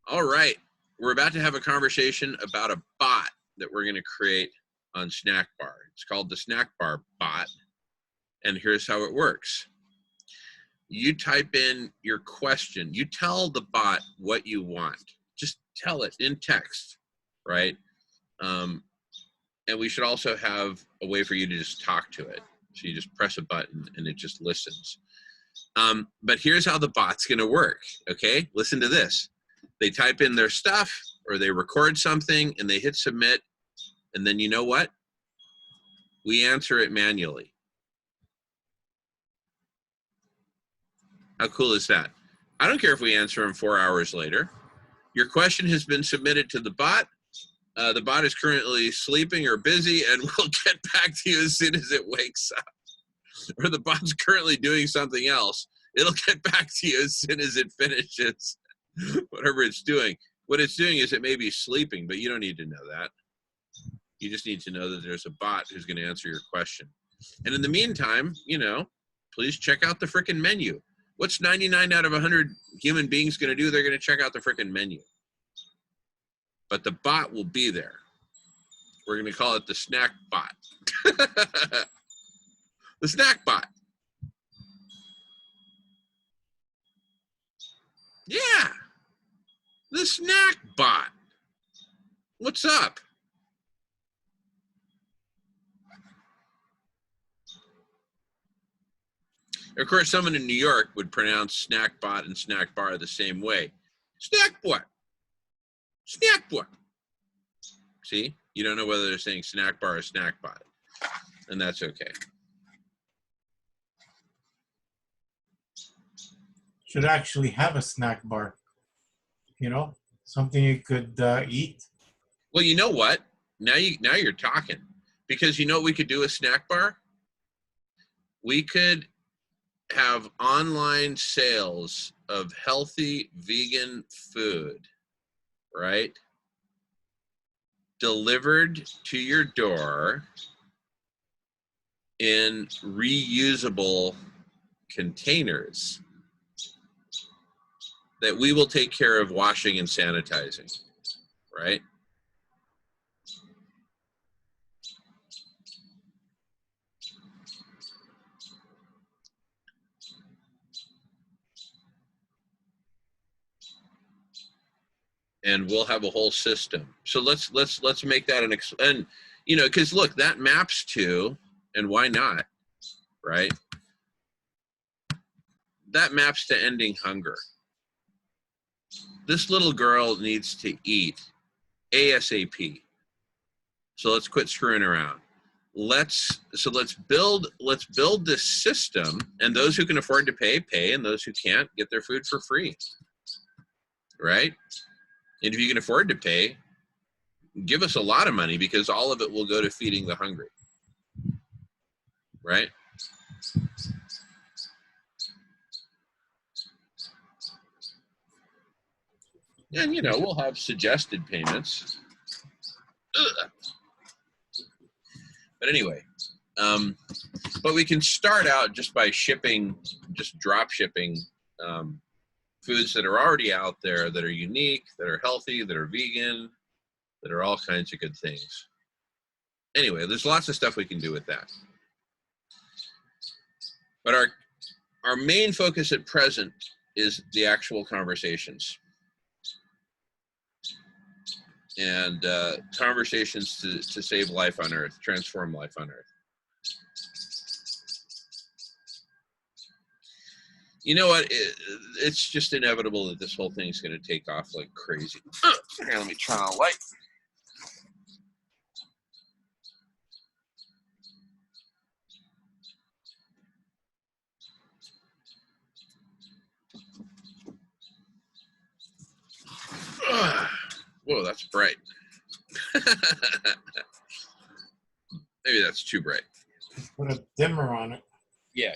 All right. We're about to have a conversation about a bot that we're going to create on Snack Bar. It's called the Snack Bar bot. And here's how it works. You type in your question. You tell the bot what you want. Just tell it in text, right? And we should also have a way for you to just talk to it. So you just press a button and it just listens. But here's how the bot's going to work, okay? Listen to this. They type in their stuff or they record something and they hit submit. And then you know what? We answer it manually. How cool is that? I don't care if we answer them 4 hours later. Your question has been submitted to the bot. The bot is currently sleeping or busy and we'll get back to you as soon as it wakes up. Or the bot's currently doing something else. It'll get back to you as soon as it finishes whatever it's doing. What it's doing is it may be sleeping, but you don't need to know that. You just need to know that there's a bot who's going to answer your question. And in the meantime, you know, please check out the frickin' menu. What's 99 out of 100 human beings going to do? They're going to check out the frickin' menu. But the bot will be there. We're going to call it the snack bot. The snack bot. Yeah. The snack bot. What's up? Of course, someone in New York would pronounce snack bot and snack bar the same way. Snack bot. Snack bot. See? You don't know whether they're saying snack bar or snack bot. And that's okay. Should actually have a snack bar. You know, something you could eat. Well, you know what? Now you're talking. Because you know what we could do with snack bar? We could have online sales of healthy vegan food, right? Delivered to your door in reusable containers that we will take care of washing and sanitizing, right? And we'll have a whole system. So let's make that and you know, because look, that maps to, and why not, right? That maps to ending hunger. This little girl needs to eat ASAP. So let's quit screwing around. Let's build this system, and those who can afford to pay, and those who can't get their food for free, right? And if you can afford to pay, give us a lot of money because all of it will go to feeding the hungry, right? And, you know, we'll have suggested payments. Ugh. But anyway, but we can start out just by shipping, just drop shipping foods that are already out there, that are unique, that are healthy, that are vegan, that are all kinds of good things. Anyway, there's lots of stuff we can do with that. But our main focus at present is the actual conversations. And conversations to save life on Earth, transform life on Earth. You know what? It's just inevitable that this whole thing is going to take off like crazy. Here, let me turn on a light. Whoa, that's bright. Maybe that's too bright. Put a dimmer on it. Yeah.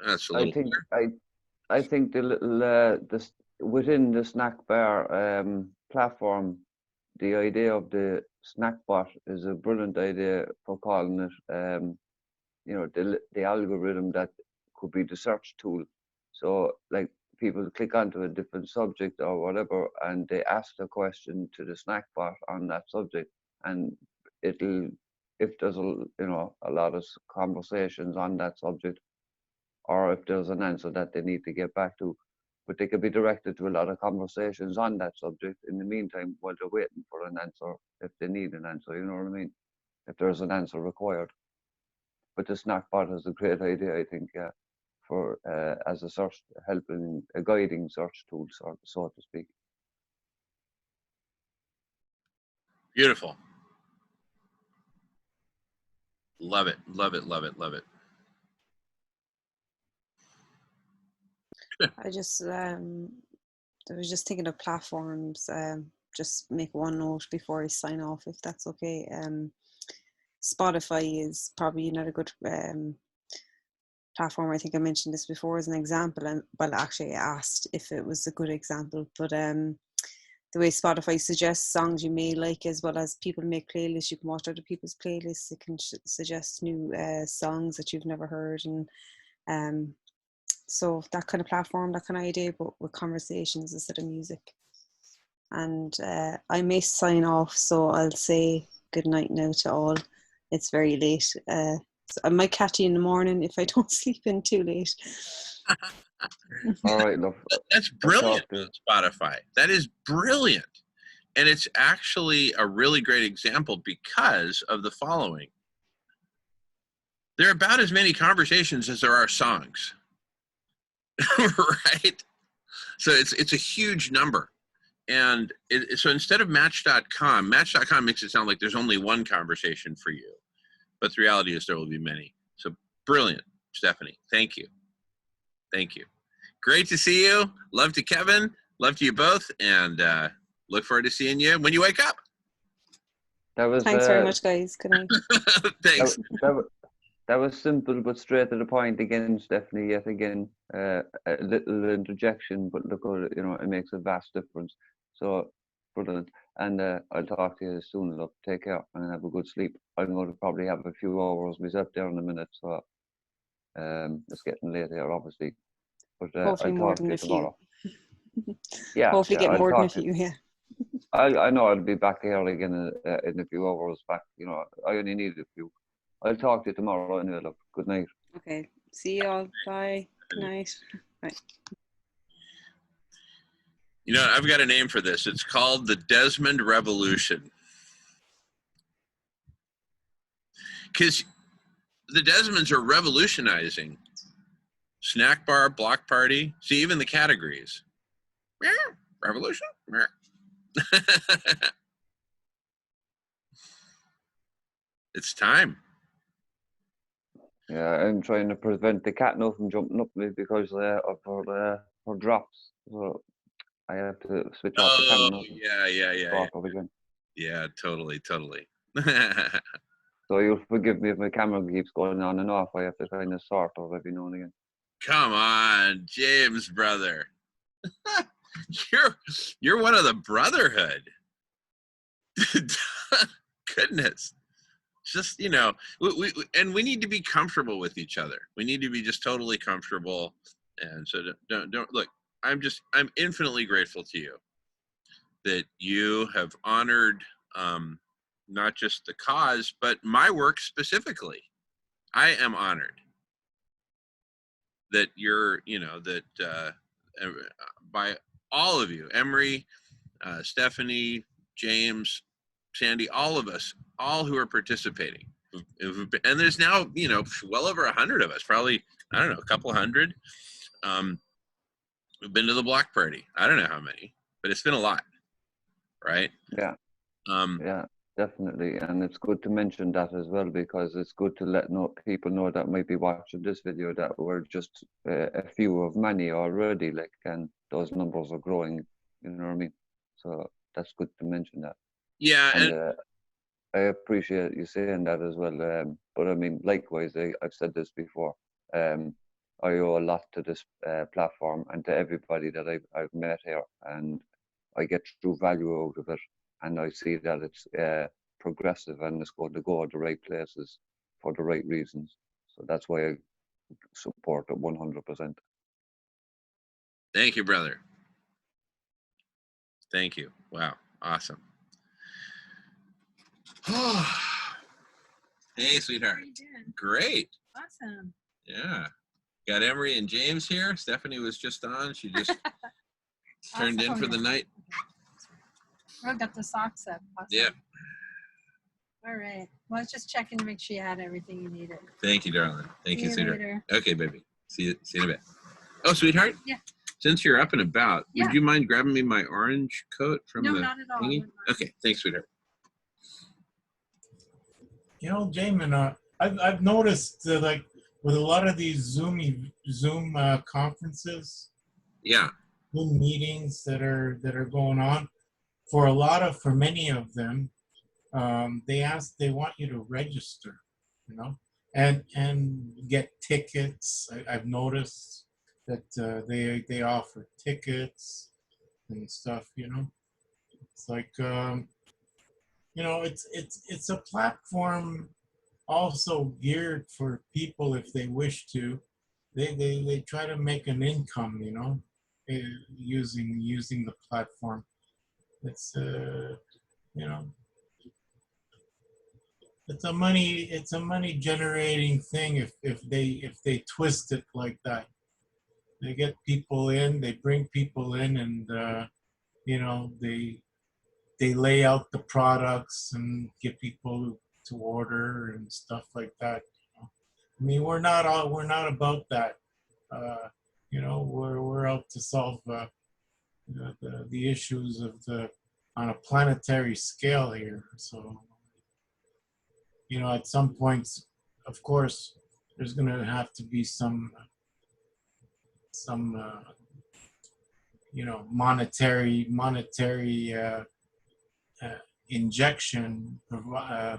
That's a little. I think the little within the snack bar platform, the idea of the snack bot is a brilliant idea for calling it, you know, the algorithm that could be the search tool. So like people click onto a different subject or whatever, and they ask the question to the snack bot on that subject, and it'll, if there's a lot of conversations on that subject, or if there's an answer that they need to get back to, but they could be directed to a lot of conversations on that subject in the meantime while they're waiting for an answer, if they need an answer, you know what I mean? If there's an answer required. But the snack bot is a great idea, I think, for as a search, helping, a guiding search tool, so to speak. Beautiful. Love it, love it, love it, love it. I was just thinking of platforms. Just make one note before I sign off, if that's okay. Spotify is probably not a good platform. I think I mentioned this before as an example, and well, actually I asked if it was a good example, but the way Spotify suggests songs you may like, as well as people make playlists, you can watch other people's playlists. It can suggest new songs that you've never heard, and so that kind of platform, that kind of idea, but with conversations instead of music. And I may sign off, so I'll say good night now to all. It's very late. So I might catch you in the morning if I don't sleep in too late. All right, love. That's brilliant on Spotify. That is brilliant. And it's actually a really great example because of the following. There are about as many conversations as there are songs. Right? So it's a huge number. And so instead of Match.com makes it sound like there's only one conversation for you. But the reality is there will be many. So brilliant, Stephanie. Thank you. Thank you. Great to see you. Love to Kevin. Love to you both. And look forward to seeing you when you wake up. That was, thanks very much, guys. Good night. Thanks. That was simple but straight to the point again, Stephanie. Yet again, a little interjection, but look, it makes a vast difference. So brilliant. And I'll talk to you soon. Look, take care and have a good sleep. I'm going to probably have a few hours myself there in a minute. So it's getting late here, obviously. But Hopefully I'll more talk than to you a few. tomorrow. Yeah. Hopefully get I'll more than a talk to few. Yeah. I know I'll be back here again in a few hours. Back, I only need a few. I'll talk to you tomorrow anyway. Look, good night. Okay. See you all. Bye. Good night. Bye. I've got a name for this. It's called the Desmond Revolution. Because the Desmonds are revolutionizing snack bar, block party. See, even the categories. Revolution. It's time. Yeah, I'm trying to prevent the cat now from jumping up me because of her drops. So I have to switch off the camera. Yeah. Up again. Yeah, totally. So you'll forgive me if my camera keeps going on and off. I have to kind of sort of every now and again. Come on, James, brother. You're one of the brotherhood. Goodness. Just, we need to be comfortable with each other. We need to be just totally comfortable. And so don't look, I'm infinitely grateful to you that you have honored not just the cause, but my work specifically. I am honored that you're, by all of you, Emery, Stephanie, James, Sandy, all of us, all who are participating. And there's now, well over 100 of us, probably, I don't know, a couple hundred. We've been to the block party. I don't know how many, but it's been a lot, right? Yeah. Yeah, definitely. And it's good to mention that as well, because it's good to let people know that might be watching this video that we're just a few of many already, and those numbers are growing, you know what I mean? So that's good to mention that. Yeah. And I appreciate you saying that as well. But I mean, likewise, I've said this before. I owe a lot to this platform and to everybody that I've met here, and I get true value out of it. and I see that it's progressive and it's going to go to the right places for the right reasons. So that's why I support it 100%. Thank you, brother. Thank you. Wow. Awesome. Hey, sweetheart. How are you doing? Great. Awesome. Yeah. Got Emery and James here. Stephanie was just on. She just turned in for the night. Oh, got the socks up. Awesome. Yeah. All right. Well, I was just checking to make sure you had everything you needed. Thank you, darling. Thank See you, you sweetheart. later. Okay, baby. See you in a bit. Oh, sweetheart. Yeah. Since you're up and about, Yeah. would you mind grabbing me my orange coat from No, the not at all. I thingy? wouldn't mind. Okay. Thanks, sweetheart. You know, Jamin, I've noticed like with a lot of these Zoom conferences, Yeah. Zoom meetings that are going on, for many of them, they want you to register, you know, and get tickets. I've noticed that they offer tickets and stuff, you know. It's like you know, it's a platform also geared for people if they wish to. They try to make an income, you know, using the platform. It's you know, it's a money generating thing if they twist it like that. They get people in, they bring people in, and you know, they lay out the products and get people to order and stuff like that. You know? I mean, we're not about that. You know, we're out to solve the issues of on a planetary scale here. So, you know, at some points, of course, there's going to have to be some you know, monetary injection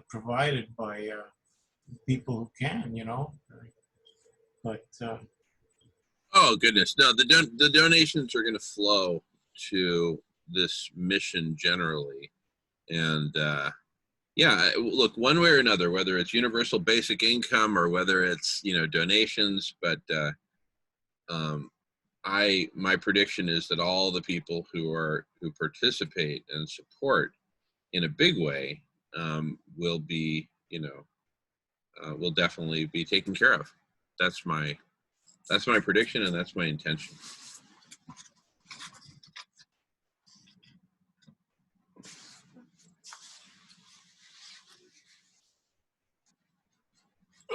provided by people who can, you know. But Oh goodness, no. The donations are going to flow to this mission generally, and yeah, look, one way or another, whether it's universal basic income or whether it's, you know, donations, but my prediction is that all the people who participate and support in a big way will be, you know, will definitely be taken care of. That's my prediction, and that's my intention.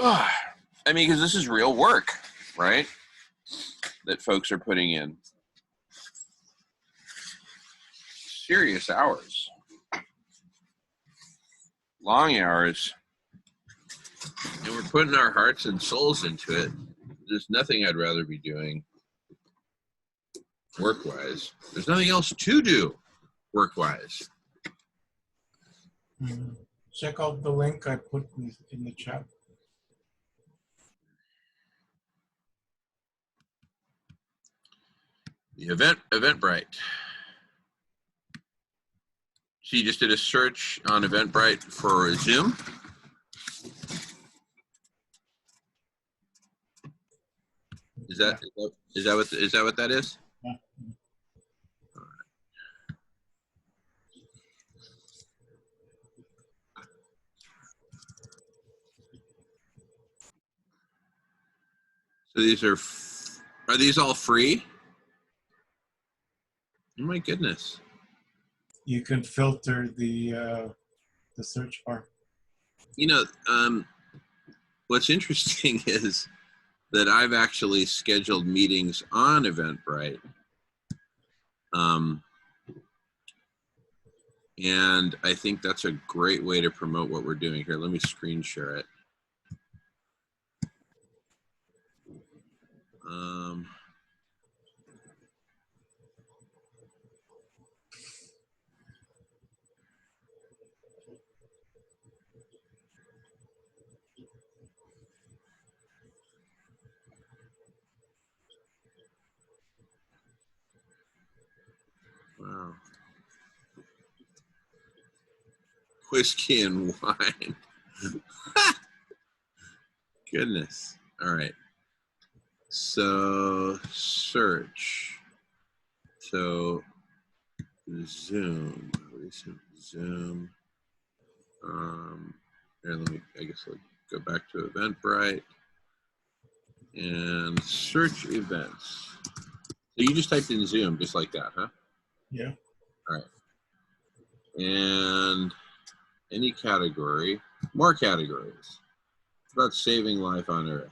I mean, because this is real work, right? That folks are putting in. Serious hours. Long hours. And we're putting our hearts and souls into it. There's nothing I'd rather be doing work-wise. There's nothing else to do work-wise. check out the link I put in the chat. The Eventbrite. So you just did a search on Eventbrite for Zoom? Is that what that is? Yeah. So these are these all free? Oh my goodness. You can filter the search bar. You know, what's interesting is that I've actually scheduled meetings on Eventbrite. And I think that's a great way to promote what we're doing here. Let me screen share it. Wow. whiskey and wine. Goodness. All right. So search. So Zoom. Recent Zoom. Here, I guess I'll go back to Eventbrite and search events. So you just typed in Zoom just like that, huh? Yeah. All right. And any category, more categories. It's about saving life on Earth.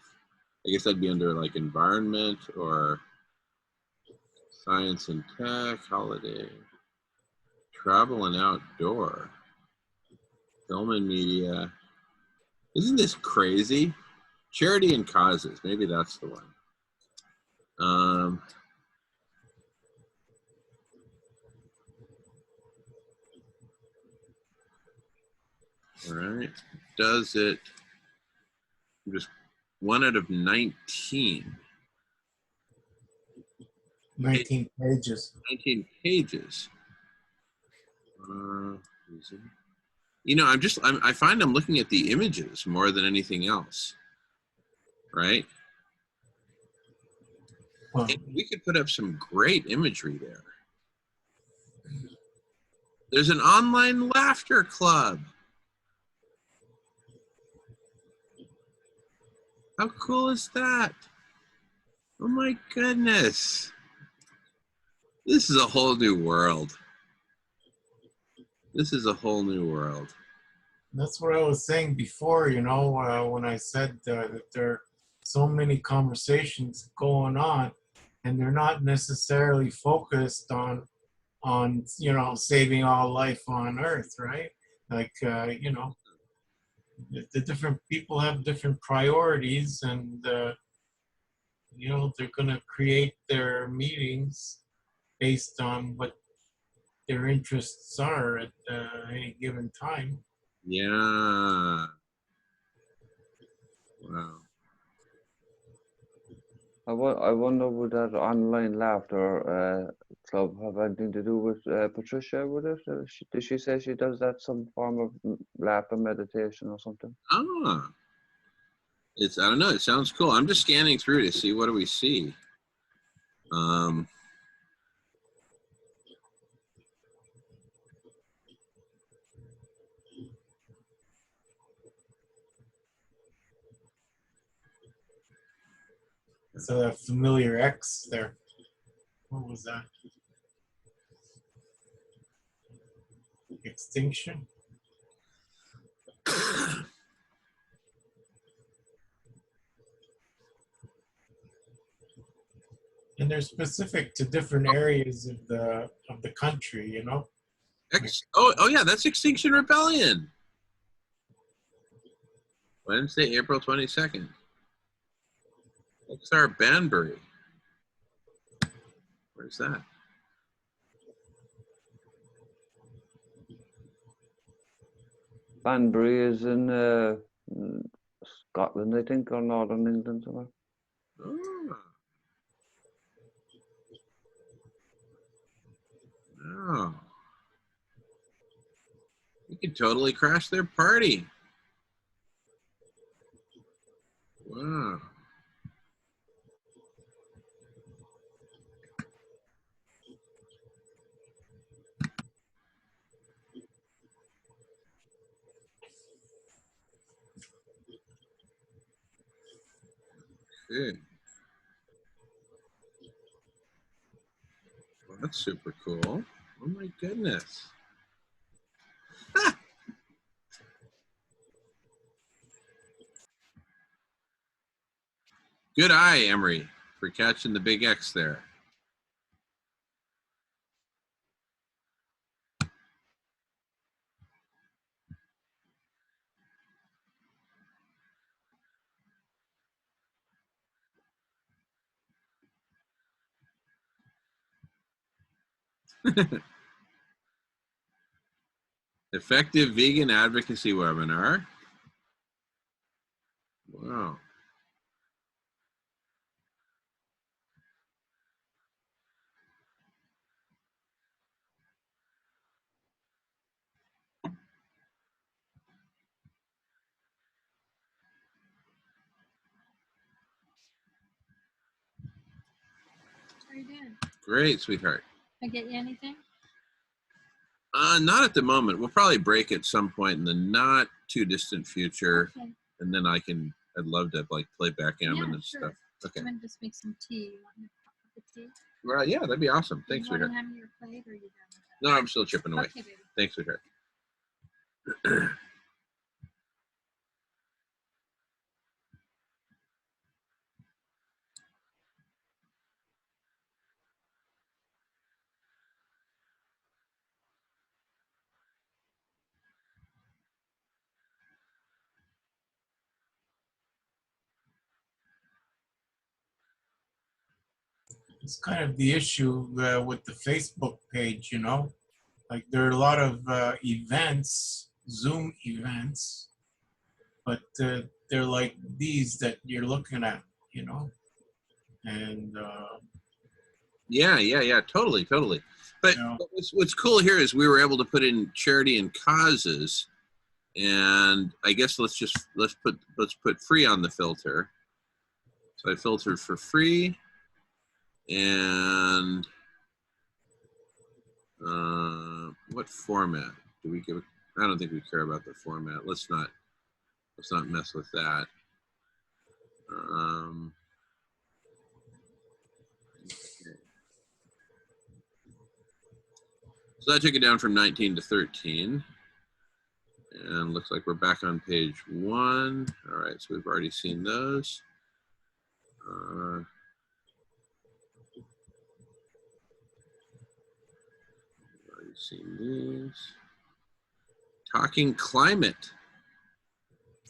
I guess that'd be under like environment or science and tech, holiday, travel and outdoor, film and media. Isn't this crazy? Charity and causes. Maybe that's the one. All right. Does it just 1 out of 19? 19 pages. 19 pages. You know, I find I'm looking at the images more than anything else, right? Well, And we could put up some great imagery there. There's an online laughter club. How cool is that? Oh my goodness. This is a whole new world. This is a whole new world. that's what I was saying before, you know, when I said that there are so many conversations going on, and they're not necessarily focused on you know, saving all life on Earth, right? Like you know, the different people have different priorities, and you know, they're gonna create their meetings based on what their interests are at any given time. Yeah. Wow. I wonder would that online laughter club have anything to do with Patricia? Would it? Did she say she does that some form of laughter meditation or something? Ah. I don't know. It sounds cool. I'm just scanning through to see what do we see. So that familiar X there. What was that? Extinction? And they're specific to different areas of the country, you know? Oh yeah, that's Extinction Rebellion. Wednesday, April 22nd. XR Banbury. Where's that? Banbury is in Scotland, I think, or Northern England somewhere. Oh. Oh. You could totally crash their party. Wow. Okay. Well, that's super cool. Oh my goodness. Ah. Good eye, Emery, for catching the big X there. Effective vegan advocacy webinar. Wow. Great, sweetheart. I get you anything? Not at the moment. We'll probably break at some point in the not too distant future, Okay. and then I'd love to like play backgammon Yeah, and sure. stuff. Okay. I'm gonna just make some tea. You want me to pop up the tea? Well, yeah, that'd be awesome. Do Thanks, you want sweetheart. to hand me your plate, or are you done with that? No, I'm still chipping away. Okay, baby. Thanks, sweetheart. It's kind of the issue with the Facebook page, you know. Like there are a lot of events, Zoom events, but they're like these that you're looking at, you know. And Yeah. Totally. But you know, what's cool here is we were able to put in charity and causes, and I guess let's put free on the filter. So I filtered for free, and what format do we give? I don't think we care about the format. Let's not mess with that. Okay. So that took it down from 19 to 13. And looks like we're back on page 1. All right, so we've already seen those. Already seen these. Talking climate.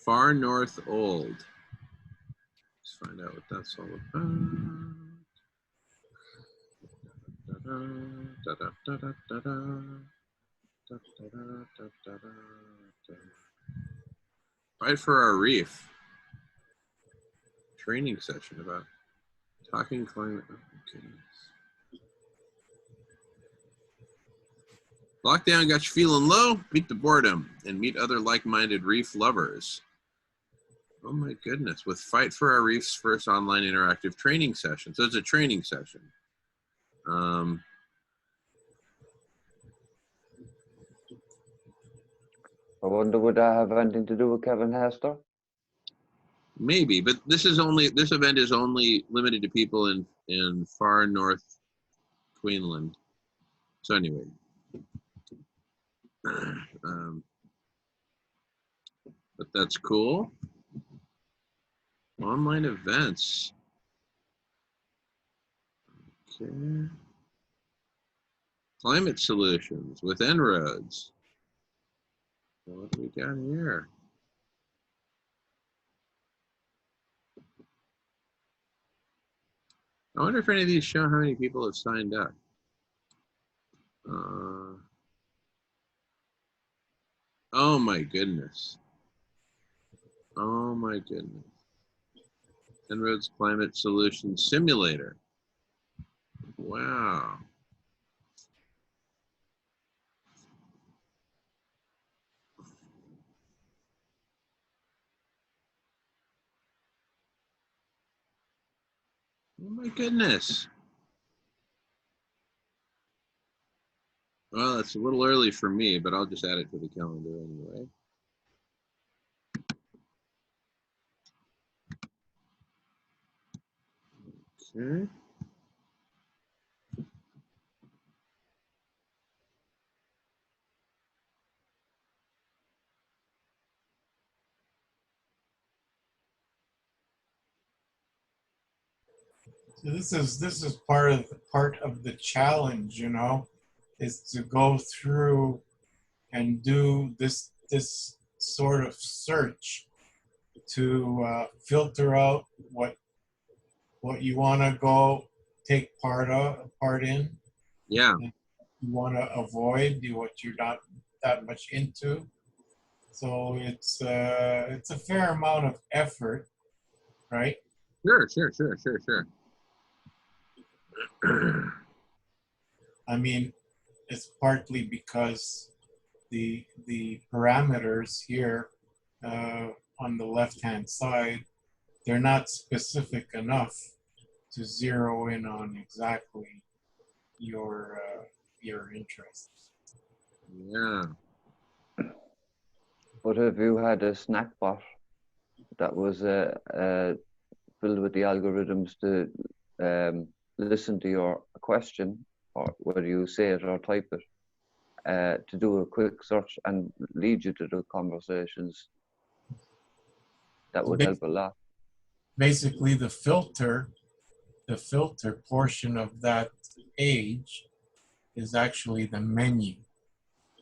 Far North Old. Let's find out what that's all about. Fight for Our Reef. Training session about talking climate. Okay. Lockdown got you feeling low? Beat the boredom and meet other like-minded reef lovers. Oh my goodness, with Fight for Our Reef's first online interactive training session. So it's a training session. I wonder would that have anything to do with Kevin Hester? Maybe, but this event is only limited to people in far north Queensland. So anyway, but that's cool. Online events. Okay. Climate solutions with En-ROADS. What do we got here? I wonder if any of these show how many people have signed up. Oh my goodness. Oh my goodness. En-ROADS Climate Solutions Simulator. Wow. Oh my goodness. Well, it's a little early for me, but I'll just add it to the calendar anyway. Okay. so this is part of the challenge, you know, is to go through and do this sort of search to filter out what you want to go take part in, Yeah. and you want to avoid what you're not that much into. So it's a fair amount of effort, right? Sure. I mean, it's partly because the parameters here on the left hand side, they're not specific enough to zero in on exactly your interests. Yeah. But if you had a snack bot that was filled with the algorithms to listen to your question, or whether you say it or type it, to do a quick search and lead you to the conversations, that would help a lot. Basically, the filter portion of that page is actually the menu.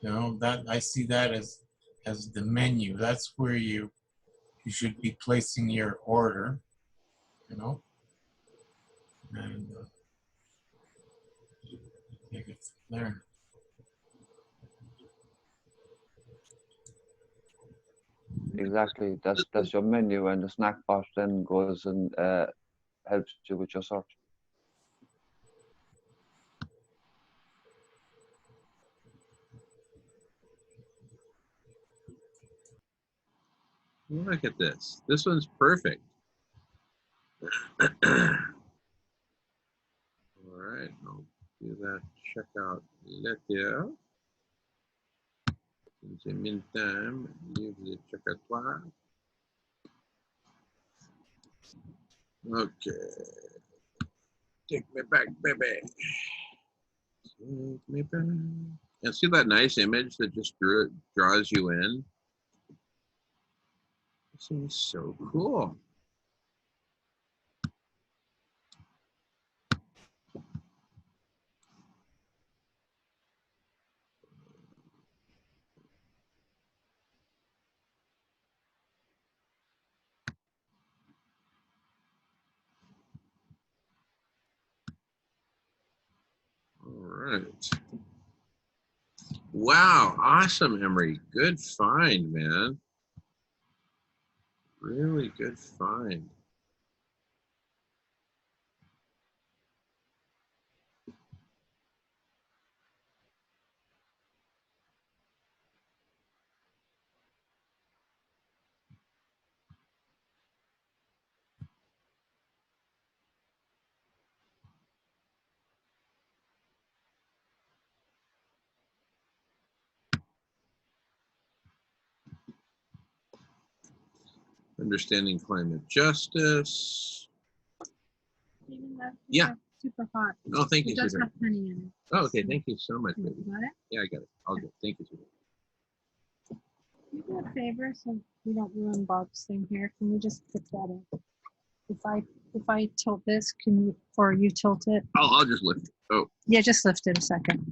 You know, that I see that as the menu. That's where you should be placing your order, you know, and take it from there. Exactly. That's your menu, and the snack bot then goes and helps you with your search. Look at this. This one's perfect. All right, I'll do that. Check out later. In the meantime, leave the checkatoire. Okay. Take me back, baby. Take me back. And see that nice image that just draws you in? This is so cool. All right. Wow, awesome, Emery. Good find, man. Really good find. Understanding climate justice. Yeah. Super hot. Oh, thank you, It does sweetheart. have honey in it. Oh, okay, thank you so much, You baby. got it? Yeah, I got it. All good. Thank you, sweetheart. Can you do a favor so we don't ruin Bob's thing here? Can you just pick that up? If I tilt this, can you, or you tilt it? I'll just lift it. Oh, Yeah, just lift it a second.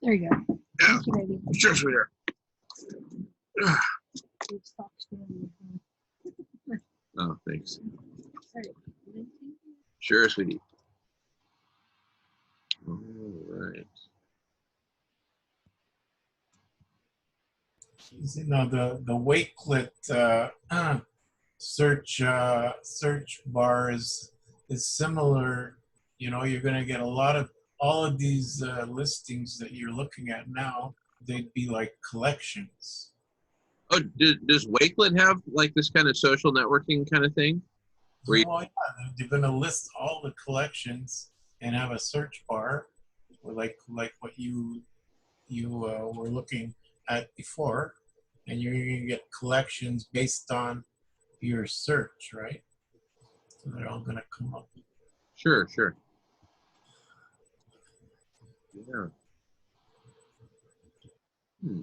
There you go. yeah. Thank you, baby. Sure, sweetheart. It stops doing Oh, thanks. it. Sure, sweetie. All right. You know, the Wakelet search bar is similar. You know, you're going to get a lot of all of these listings that you're looking at now. They'd be like collections. Oh, does Wakelet have like this kind of social networking kind of thing? Where you, Well, yeah, they're going to list all the collections and have a search bar, or like what you were looking at before, and you're going to get collections based on your search, right? So they're all going to come up. sure, sure. Yeah. Hmm.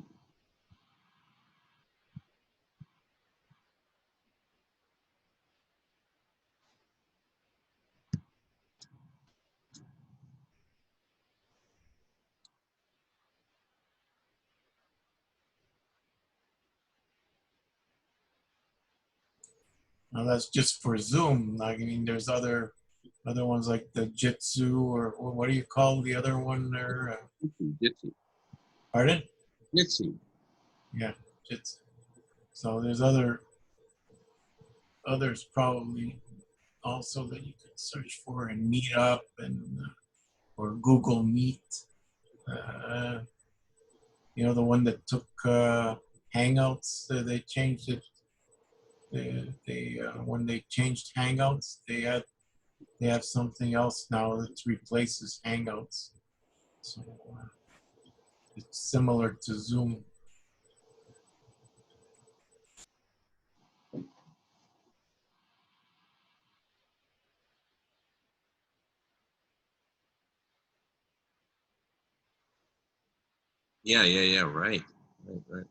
Now that's just for Zoom. Like, I mean, there's other ones like the Jitsu, or what do you call the other one there? Jitsi. Pardon? Jitsi. Yeah, Jitsu. So there's others probably also that you could search for, and Meetup and or Google Meet. You know, the one that took Hangouts. They changed it. They when they changed Hangouts, they had They have something else now that replaces Hangouts. So it's similar to Zoom. Yeah, right. Right.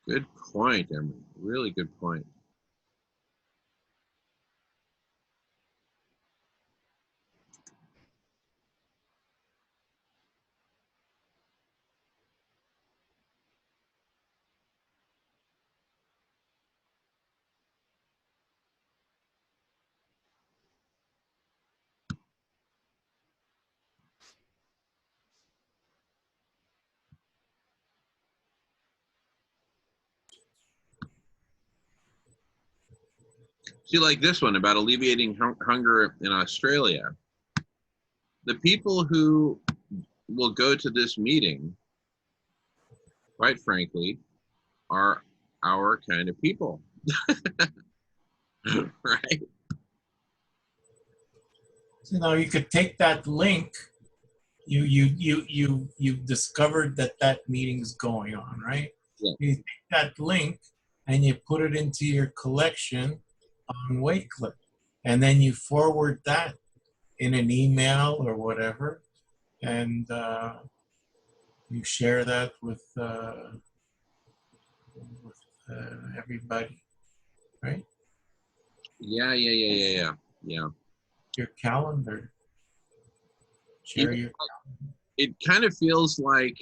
Good point, Emery. Really good point. See, like this one about alleviating hunger in Australia. The people who will go to this meeting, quite frankly, are our kind of people. Right? So now you could take that link. You've discovered that meeting's going on, right? Yeah. You take that link and you put it into your collection on WakeClip, and then you forward that in an email or whatever, and you share that with everybody, right? Yeah. Your calendar. You Share know, your. it kind of feels like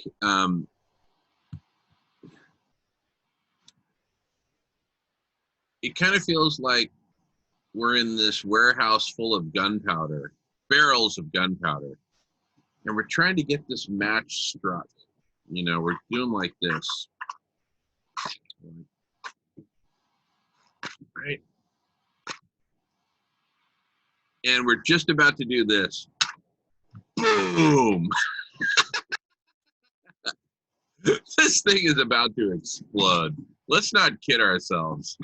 we're in this warehouse full of gunpowder, barrels of gunpowder, and we're trying to get this match struck. You know, we're doing like this, right? And we're just about to do this. Boom! This thing is about to explode. Let's not kid ourselves.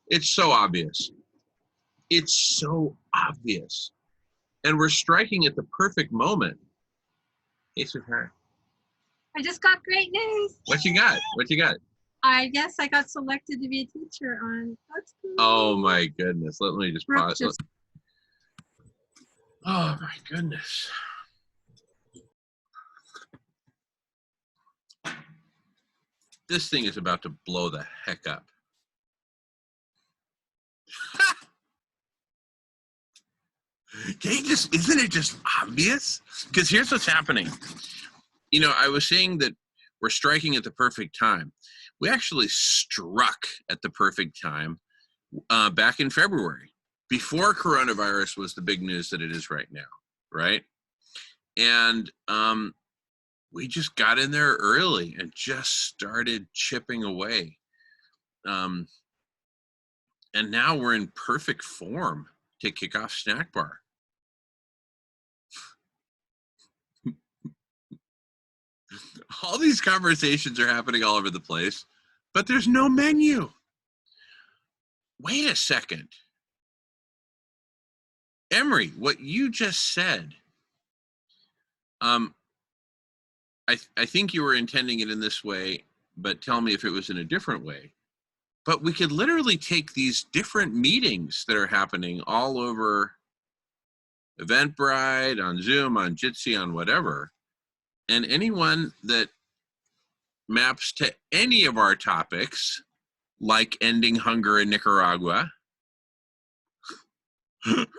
It's so obvious. It's so obvious. And we're striking at the perfect moment. Hey, sweetheart. I just got great news. What you got? What you got? I guess I got selected to be a teacher on. That's cool. Oh my goodness. Let me just Brooke pause. just- Oh my goodness. This thing is about to blow the heck up. Isn't it just obvious? Because here's what's happening. You know, I was saying that we're striking at the perfect time. We actually struck at the perfect time back in February, before coronavirus was the big news that it is right now, right? And we just got in there early and just started chipping away. And now we're in perfect form to kick off Snack Bar. All these conversations are happening all over the place, but there's no menu. Wait a second. Emery, what you just said, I think you were intending it in this way, but tell me if it was in a different way. But we could literally take these different meetings that are happening all over Eventbrite, on Zoom, on Jitsi, on whatever, and anyone that maps to any of our topics, like ending hunger in Nicaragua,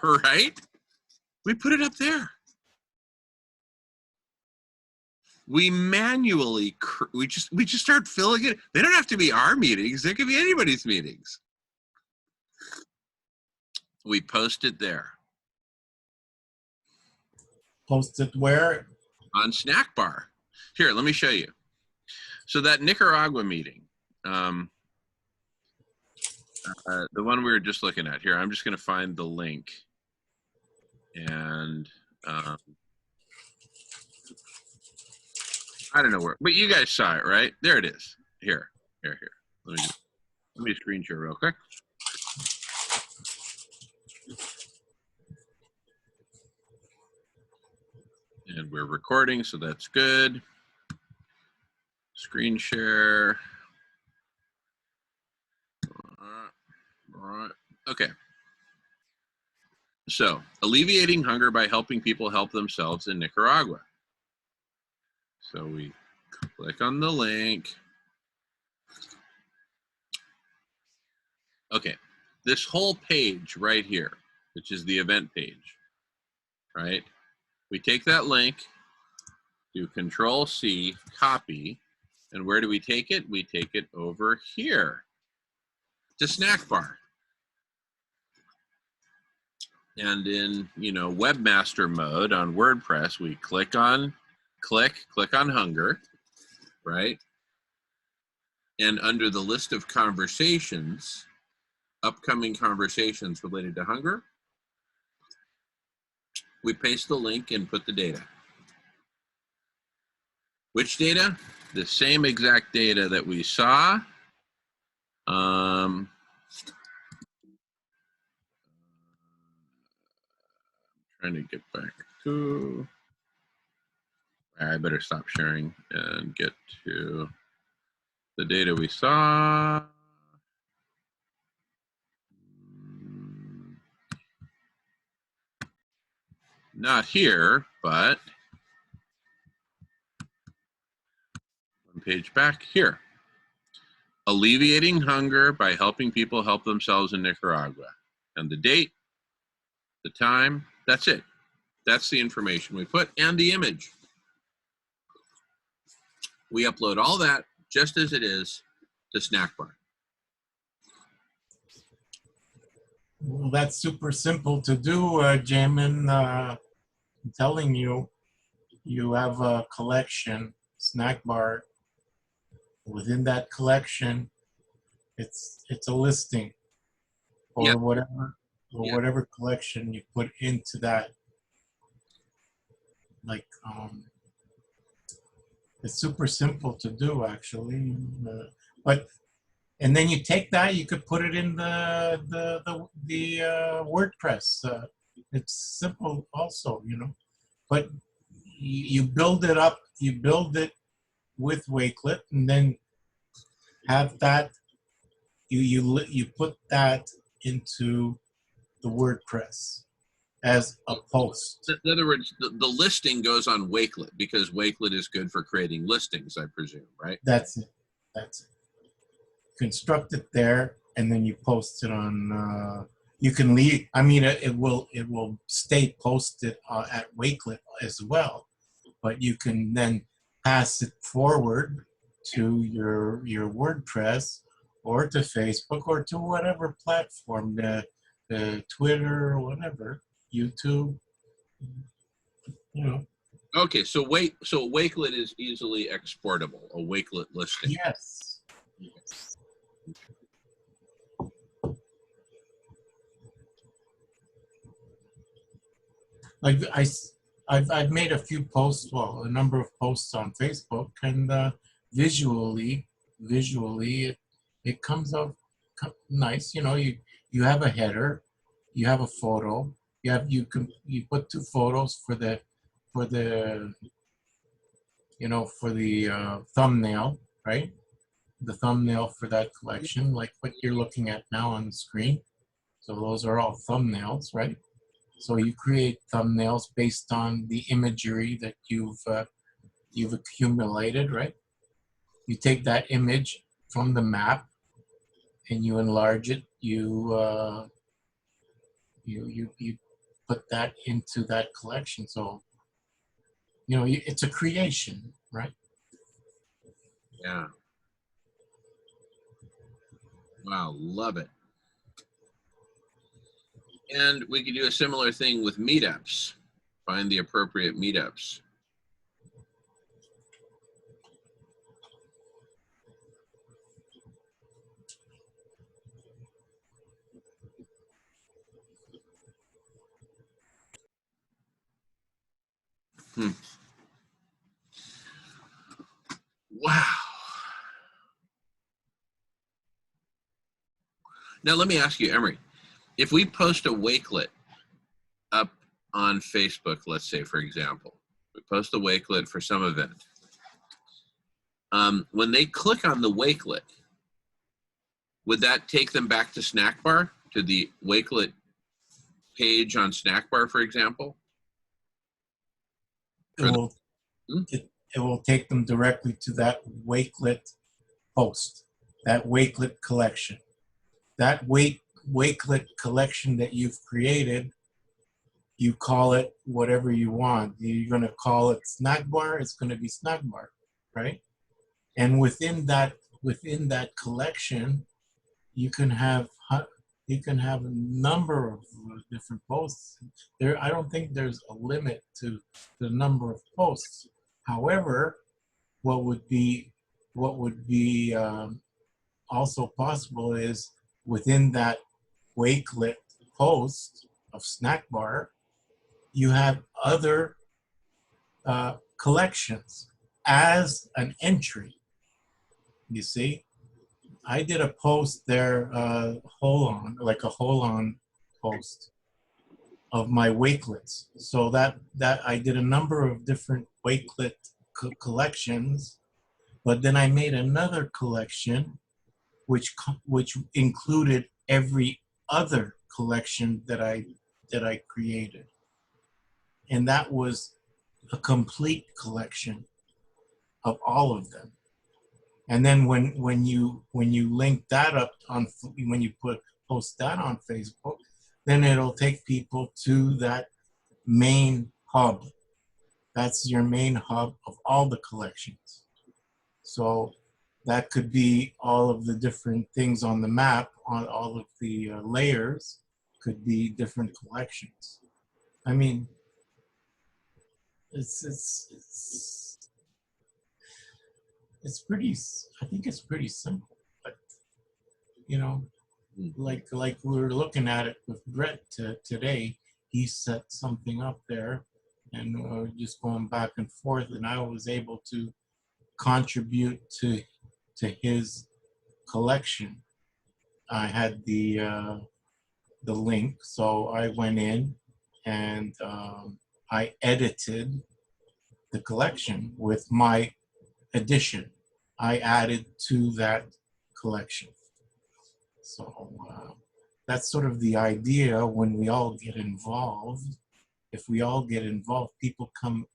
right? We put it up there. We manually, we just start filling it. They don't have to be our meetings. They could be anybody's meetings. We post it there. Post it where? On Snack Bar. Here, let me show you. So that Nicaragua meeting, the one we were just looking at here, I'm just going to find the link. And I don't know where, but you guys saw it, right? There it is. Here. Let me screen share real quick. And we're recording, so that's good. Screen share. All right. Okay. So, alleviating hunger by helping people help themselves in Nicaragua. So we click on the link. Okay. This whole page right here, which is the event page, right? We take that link, do Control C, copy, and where do we take it? We take it over here to Snack Bar. And in, webmaster mode on WordPress, we click on hunger, right? And under the list of conversations, upcoming conversations related to hunger, we paste the link and put the data. Which data? The same exact data that we saw. Trying to get back to, I better stop sharing and get to the data we saw. Not here, but one page back here. Alleviating hunger by helping people help themselves in Nicaragua. And the date, the time, that's it. That's the information we put, and the image. We upload all that just as it is to Snack Bar. Well, that's super simple to do, Jamin. I'm telling you, you have a collection, Snack Bar. Within that collection, it's a listing or Yeah. whatever collection you put into that. Like, it's super simple to do, actually. But and then you take that, you could put it in the WordPress. It's simple, also, But you build it up. You build it with Wakelet, and then have that. You put that into the WordPress as a post. In other words, the listing goes on Wakelet because Wakelet is good for creating listings, I presume, right? That's it. Construct it there, and then you post it on. You can leave. I mean, it will stay posted at Wakelet as well, but you can then pass it forward to your WordPress or to Facebook or to whatever platform, the Twitter or whatever, YouTube. Okay, so Wakelet is easily exportable, a Wakelet listing. Yes. Like I've made a few posts, well, a number of posts on Facebook, and visually it comes out nice. You have a header, you have a photo, you put two photos for the thumbnail, right? The thumbnail for that collection, like what you're looking at now on the screen. So those are all thumbnails, right? So you create thumbnails based on the imagery that you've accumulated, right? You take that image from the map and you enlarge it. You put that into that collection. So it's a creation, right? Yeah. Wow, love it. And we could do a similar thing with meetups. Find the appropriate meetups. Now, let me ask you, Emery, if we post a wakelet up on Facebook, let's say, for example, we post a wakelet for some event. When they click on the wakelet, would that take them back to Snack Bar, to the wakelet page on Snack Bar, for example? It will, it will take them directly to that wakelet post, that wakelet collection. That wakelet collection that you've created, you call it whatever you want. You're going to call it Snack Bar, it's going to be Snack Bar, right? And within that collection, you can have a number of different posts. I don't think there's a limit to the number of posts. However, what would be also possible is within that wakelet post of Snack Bar, you have other collections as an entry. You see, I did a post there, like a hold-on post of my wakelets. So that I did a number of different wakelet collections, but then I made another collection which included every other collection that I created. And that was a complete collection of all of them. And then when you link that up when you post that on Facebook, then it'll take people to that main hub. That's your main hub of all the collections. So that could be all of the different things on the map, on all of the layers, could be different collections. I mean, it's pretty. I think it's pretty simple, but you know, like we were looking at it with Brett today. He set something up there, and just going back and forth, and I was able to contribute to his collection. I had the link, so I went in and I edited the collection with my addition. I added to that collection. So that's sort of the idea when we all get involved. If we all get involved, people come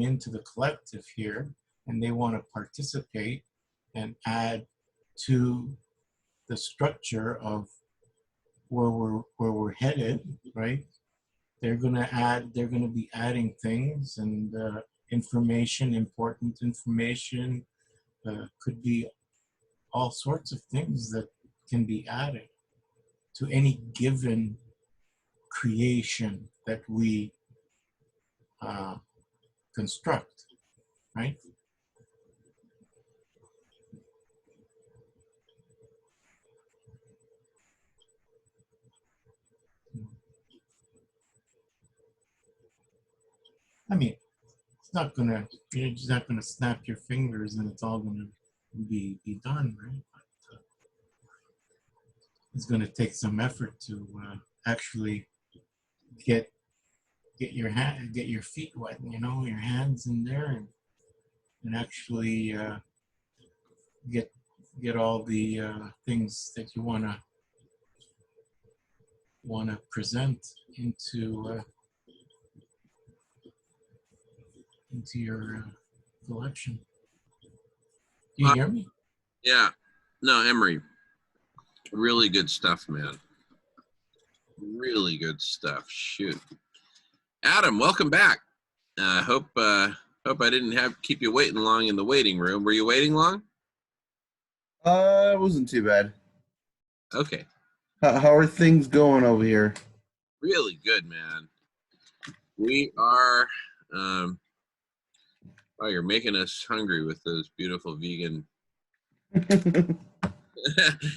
into the collective here and they want to participate and add to the structure of where we're headed, right? They're gonna be adding things and information, important information, could be all sorts of things that can be added to any given creation that we construct, right? I mean, you're just not gonna snap your fingers and it's all gonna be done, right? But, it's gonna take some effort to actually get your feet wet, your hands in there, and actually get all the things that you wanna present into your collection. Do you hear me? Yeah. No, Emery, really good stuff, man. Really good stuff. Shoot. Adam, welcome back. Hope I didn't keep you waiting long in the waiting room. Were you waiting long? It wasn't too bad. Okay. How are things going over here? Really good, man. We are. Oh, you're making us hungry with those beautiful vegan.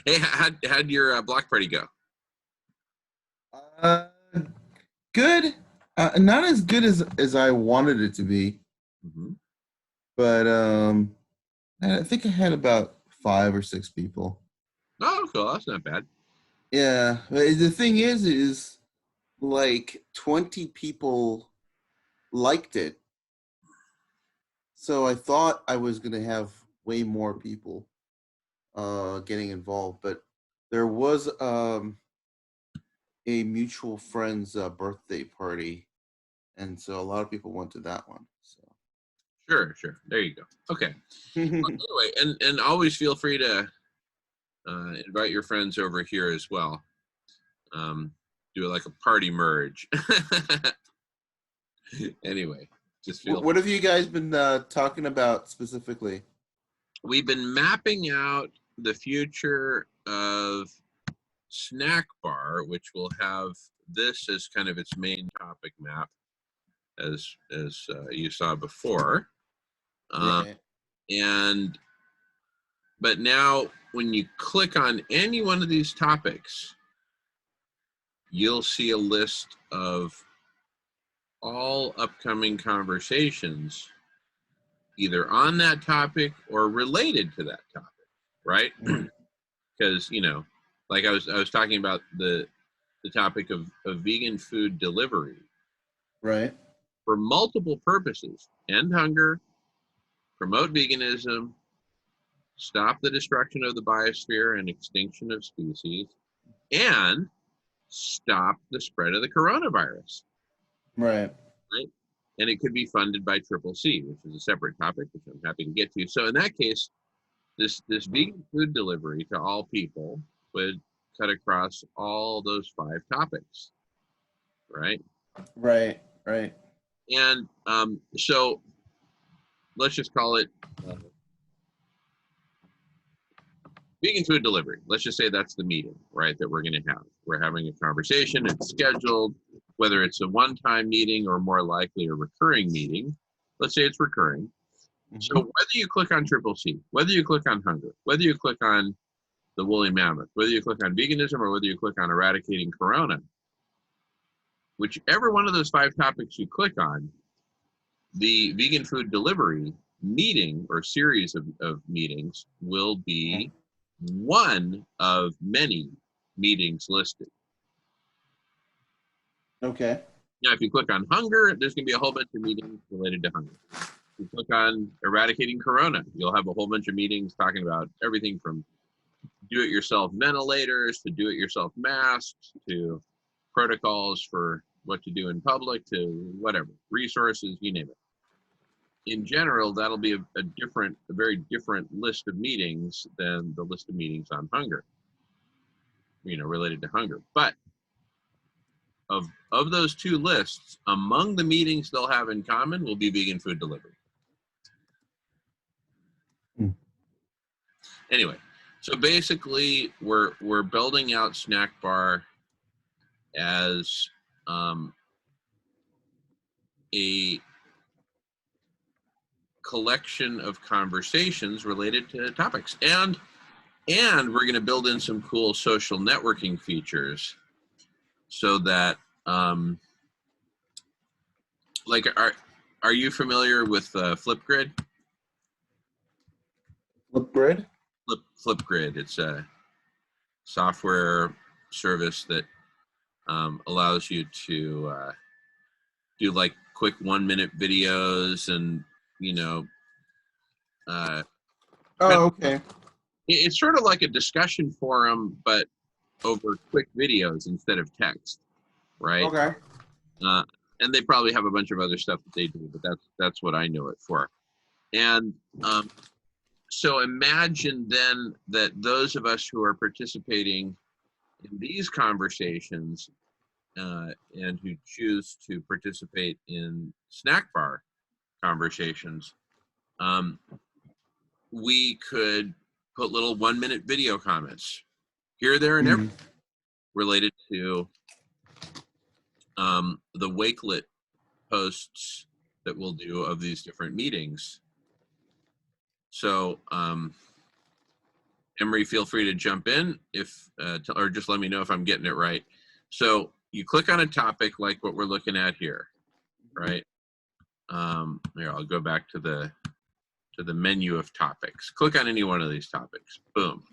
Hey, how'd your block party go? Good. Not as good as I wanted it to be. Mm-hmm. But I think I had about 5 or 6 people. Oh, cool. That's not bad. Yeah, but the thing is like 20 people liked it. So I thought I was gonna have way more people getting involved, but there was a mutual friend's birthday party, and so a lot of people went to that one. Sure. There you go. Okay. So Well, anyway, and always feel free to invite your friends over here as well. Do it like a party merge. Anyway, just feel. what have you guys been talking about specifically? We've been mapping out the future of Snack Bar, which will have this as kind of its main topic map, as you saw before. Right. But now when you click on any one of these topics, you'll see a list of all upcoming conversations either on that topic or related to that topic, right? Because like I was talking about the topic of vegan food delivery, Right. for multiple purposes: end hunger, promote veganism, stop the destruction of the biosphere and extinction of species, and stop the spread of the coronavirus. Right. Right? And it could be funded by Triple C, which is a separate topic, which I'm happy to get to. So in that case, this vegan food delivery to all people would cut across all those 5 topics, right? Right. And so let's just call it vegan food delivery. Let's just say that's the meeting, right, that we're going to have. We're having a conversation. It's scheduled, whether it's a one-time meeting or more likely a recurring meeting. Let's say it's recurring. So whether you click on Triple C, whether you click on hunger, whether you click on the woolly mammoth, whether you click on veganism, or whether you click on eradicating corona, whichever one of those 5 topics you click on, the vegan food delivery meeting or series of meetings will be one of many meetings listed. Okay. Now, if you click on hunger, there's going to be a whole bunch of meetings related to hunger. If you click on eradicating corona, you'll have a whole bunch of meetings talking about everything from do-it-yourself ventilators to do-it-yourself masks to protocols for what to do in public to whatever, resources, you name it. In general, that'll be a very different list of meetings than the list of meetings on hunger, related to hunger. But of those 2 lists, among the meetings they'll have in common will be vegan food delivery. Anyway, so basically we're building out Snack Bar as a collection of conversations related to topics, and we're going to build in some cool social networking features so that like are you familiar with Flipgrid? Flipgrid? Flipgrid, it's a software service that allows you to do like quick 1-minute videos and Okay. it's sort of like a discussion forum, but over quick videos instead of text, right? Okay. And they probably have a bunch of other stuff that they do, but that's what I know it for. And so imagine then that those of us who are participating in these conversations and who choose to participate in Snack Bar conversations, we could put little 1-minute video comments here, there, and everywhere related to the Wakelet posts that we'll do of these different meetings. So Emery, feel free to jump in or just let me know if I'm getting it right. So you click on a topic like what we're looking at here, right? Here, I'll go back to the menu of topics. Click on any one of these topics. Boom.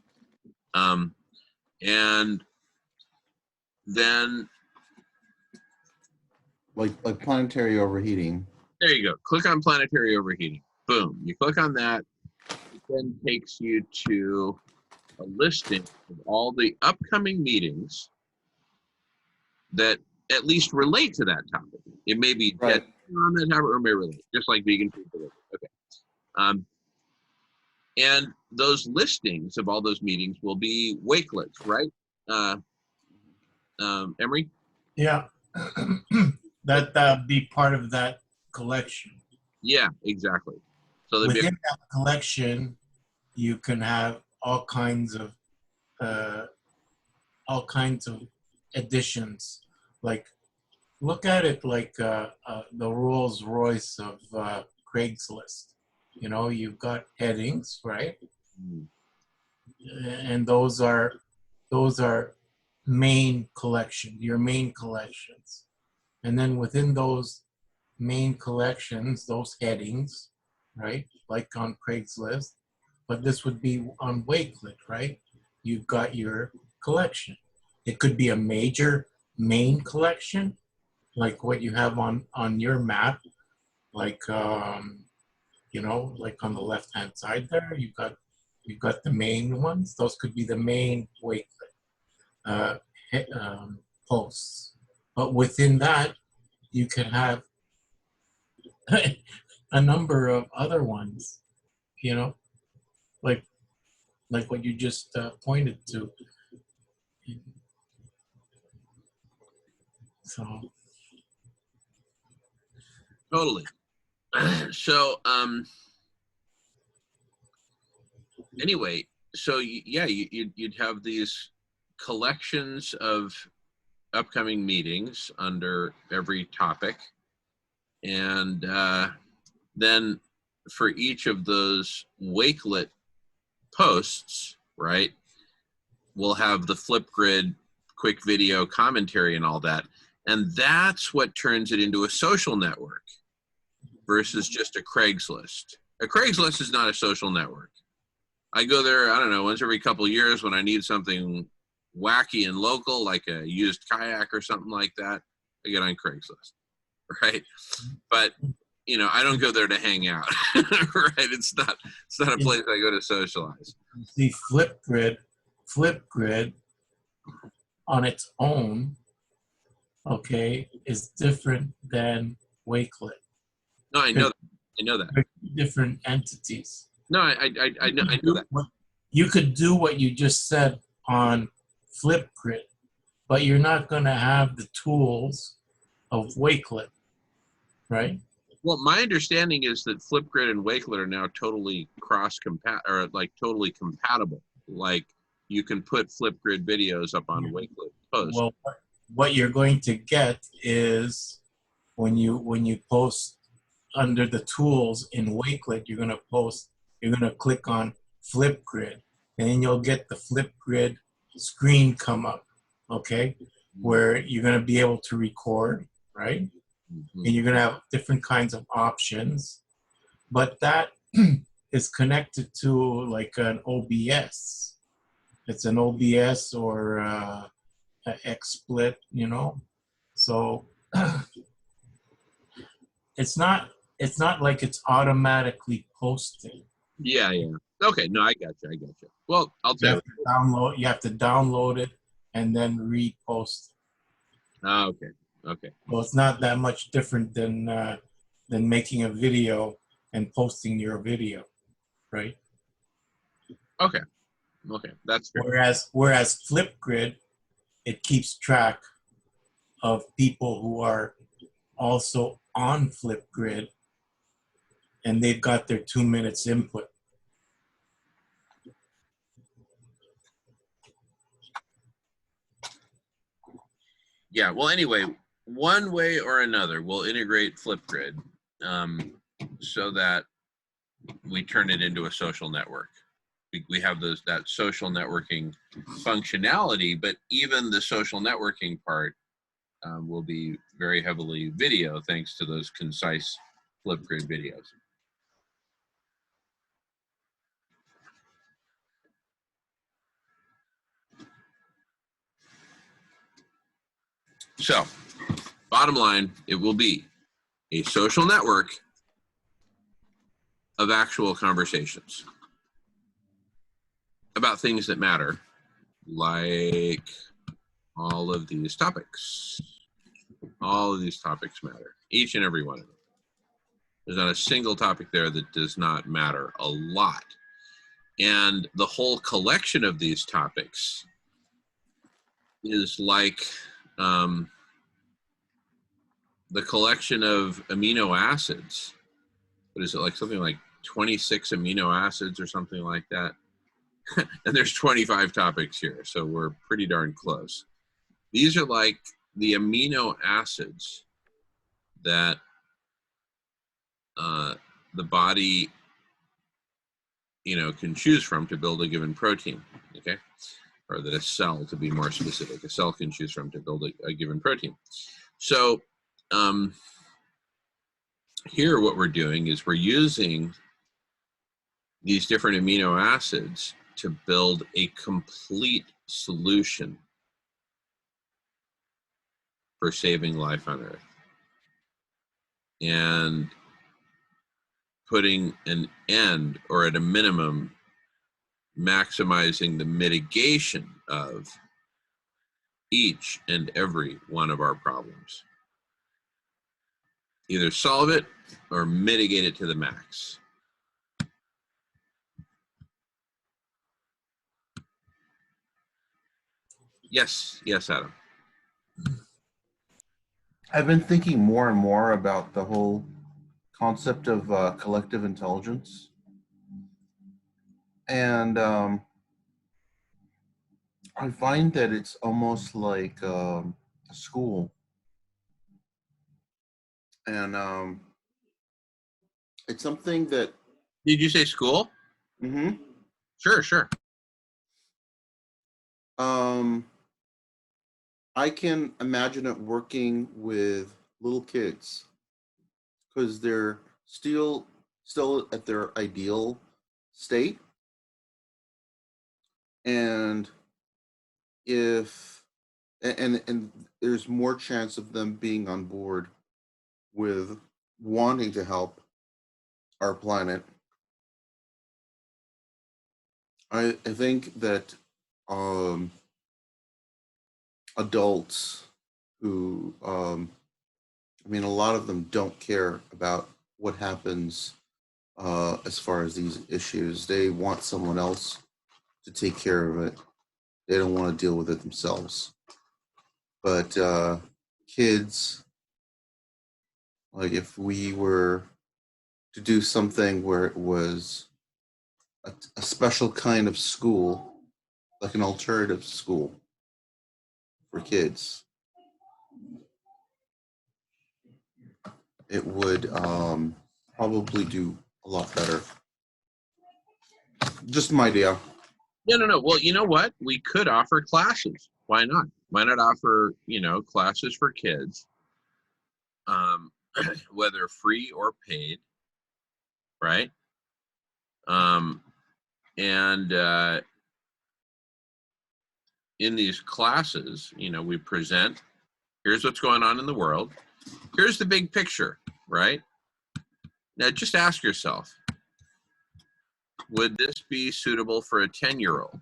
And then like planetary overheating. there you go. Click on planetary overheating. Boom. You click on that. It then takes you to a listing of all the upcoming meetings that at least relate to that topic. It may be Right. dead on that topic or may relate, just like vegan food delivery. Okay. And those listings of all those meetings will be wakelets, right? Emery? Yeah. That be part of that collection. Yeah, exactly. So they'll be Within that collection, you can have all kinds of additions. Like, look at it like the Rolls Royce of Craigslist. You know, you've got headings, right? And those are main collection, your main collections. And then within those main collections, those headings, right? Like on Craigslist, but this would be on Wakelet, right? You've got your collection. It could be a major main collection, like what you have on your map, like you know, like on the left hand side there, you've got the main ones. Those could be the main Wakelet posts. But within that, you can have a number of other ones, you know, like what you just pointed to. So totally. So anyway, so yeah, you'd have these collections of upcoming meetings under every topic, and then for each of those Wakelet posts, right, we'll have the Flipgrid quick video commentary and all that, and that's what turns it into a social network versus just a Craigslist. A Craigslist is not a social network. I go there, I don't know, once every couple of years when I need something wacky and local, like a used kayak or something like that. I get on Craigslist, right? But you know, I don't go there to hang out, right? It's not a place I go to socialize. the Flipgrid on its own, okay, is different than Wakelet. No, I know that. I know that. They're different entities. No, I know that. You could do what you just said on Flipgrid, but you're not going to have the tools of Wakelet, right? Well, my understanding is that Flipgrid and Wakelet are now totally or like totally compatible. Like you can put Flipgrid videos up on Wakelet posts. Well, what you're going to get is when you post under the tools in Wakelet, you're going to click on Flipgrid, and then you'll get the Flipgrid screen come up, okay, where you're going to be able to record, right? Mm-hmm. And you're going to have different kinds of options, but that is connected to like an OBS. It's an OBS or an XSplit, you know. So it's not like it's automatically posted. Yeah. Okay, no, I got you. Well, I'll tell you. You have to download it and then repost it. Oh, okay. Well, it's not that much different than making a video and posting your video, right? Okay, that's fair. Whereas Flipgrid, it keeps track of people who are also on Flipgrid, and they've got their 2 minutes input. Yeah, well, anyway, one way or another, we'll integrate Flipgrid so that we turn it into a social network. We have that social networking functionality, but even the social networking part will be very heavily video thanks to those concise Flipgrid videos. So, bottom line, it will be a social network of actual conversations about things that matter, like all of these topics. All of these topics matter, each and every one of them. There's not a single topic there that does not matter a lot. And the whole collection of these topics is like the collection of amino acids. What is it, like something like 26 amino acids or something like that? And there's 25 topics here, so we're pretty darn close. These are like the amino acids that the body, can choose from to build a given protein, okay? Or that a cell, to be more specific, a cell can choose from to build a given protein. So here what we're doing is we're using these different amino acids to build a complete solution for saving life on Earth. And putting an end, or at a minimum, maximizing the mitigation of each and every one of our problems. Either solve it or mitigate it to the max. Yes, Adam. I've been thinking more and more about the whole concept of collective intelligence. And I find that it's almost like a school. And it's something that... Did you say school? Mm-hmm. Sure. I can imagine it working with little kids because they're still at their ideal state. And and there's more chance of them being on board with wanting to help our planet. I think that adults who, a lot of them don't care about what happens as far as these issues. They want someone else to take care of it. They don't want to deal with it themselves. But kids, like if we were to do something where it was a special kind of school, like an alternative school for kids, it would probably do a lot better. Just my idea. No. Well, you know what? We could offer classes. Why not? Why not offer, classes for kids, whether free or paid, right? And in these classes, we present, here's what's going on in the world. Here's the big picture, right? Now, just ask yourself, would this be suitable for a 10-year-old?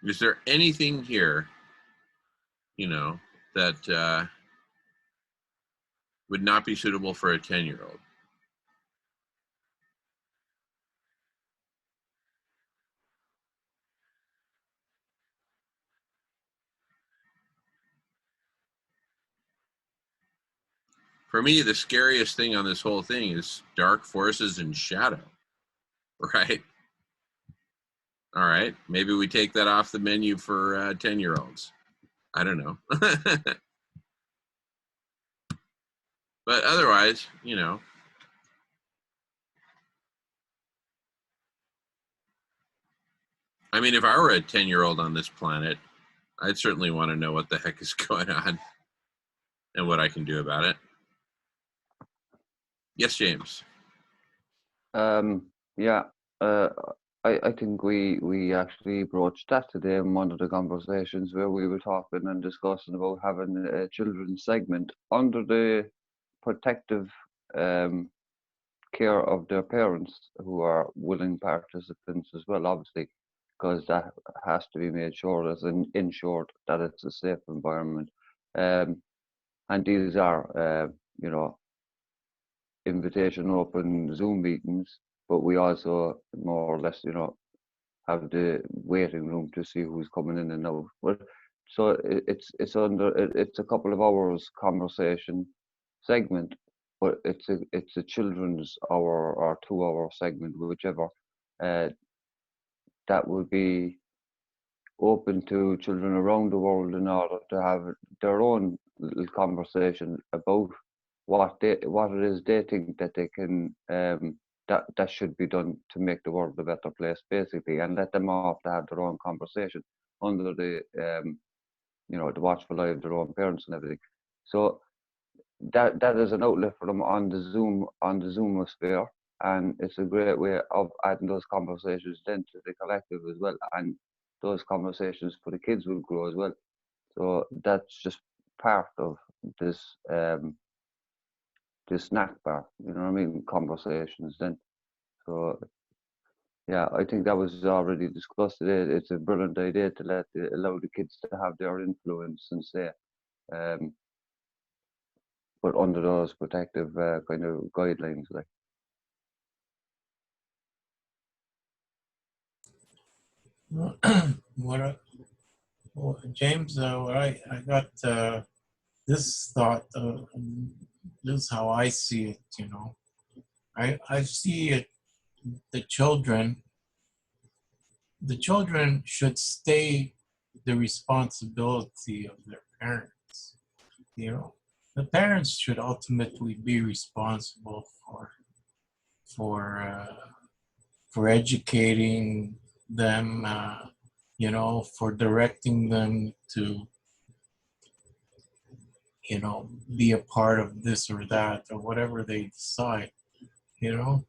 Is there anything here, that would not be suitable for a 10-year-old? For me, the scariest thing on this whole thing is dark forces and shadow, right? All right, maybe we take that off the menu for 10-year-olds. I don't know. But otherwise, if I were a 10-year-old on this planet, I'd certainly want to know what the heck is going on and what I can do about it. Yes, James. Yeah. I think we actually broached that today in one of the conversations where we were talking and discussing about having a children's segment under the protective care of their parents who are willing participants as well, obviously, because that has to be made sure as ensured that it's a safe environment. And these are, you know, invitation open Zoom meetings, but we also more or less, you know, have the waiting room to see who's coming in and out. But so it's a couple of hours conversation segment, but it's a children's hour or 2 hour segment, whichever. Uh, that would be open to children around the world in order to have their own little conversation about what it is they think that they can that should be done to make the world a better place, basically, and let them off to have their own conversation under the you know, the watchful eye of their own parents and everything. So that is an outlet for them on the Zoomosphere, and it's a great way of adding those conversations then to the collective as well, and those conversations for the kids will grow as well. So that's just part of this this snack bar, you know what I mean, conversations then. So yeah, I think that was already discussed today. It's a brilliant idea to allow the kids to have their influence and say, um, but under those protective kind of guidelines, like. what I, well, James, what I got this thought. This is how I see it. You know, I see it. The children should stay the responsibility of their parents. You know, the parents should ultimately be responsible for for educating them. You know, for directing them to, you know, be a part of this or that or whatever they decide. You know,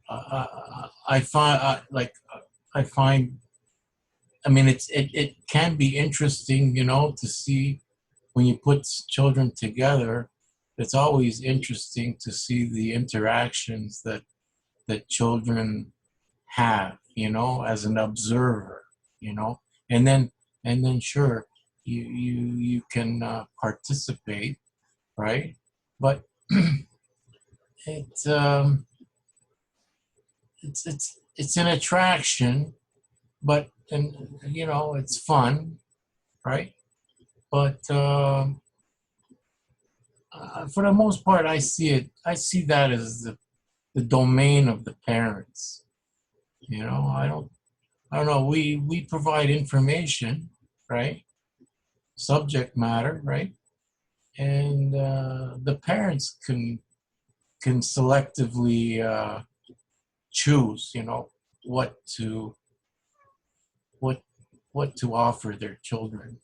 I find I find. I mean, it can be interesting, you know, to see when you put children together. It's always interesting to see the interactions that children have, you know, as an observer, you know, and then sure, you can participate, right? But it's it's an attraction, but and you know it's fun, right? But for the most part, I see that as the domain of the parents. You know, I don't know. We provide information, right? Subject matter, right? And the parents can selectively choose, you know, what to what what to offer their children.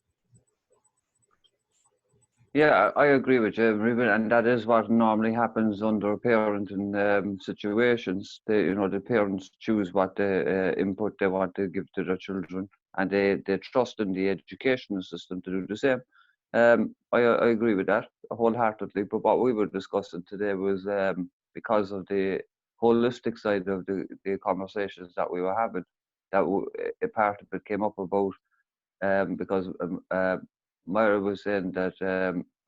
Yeah, I agree with you, Ruben, and that is what normally happens under parenting situations. You know, the parents choose what input they want to give to their children, and they trust in the educational system to do the same. I agree with that wholeheartedly. But what we were discussing today was because of the holistic side of the conversations that we were having, that a part of it came up about because Myra was saying that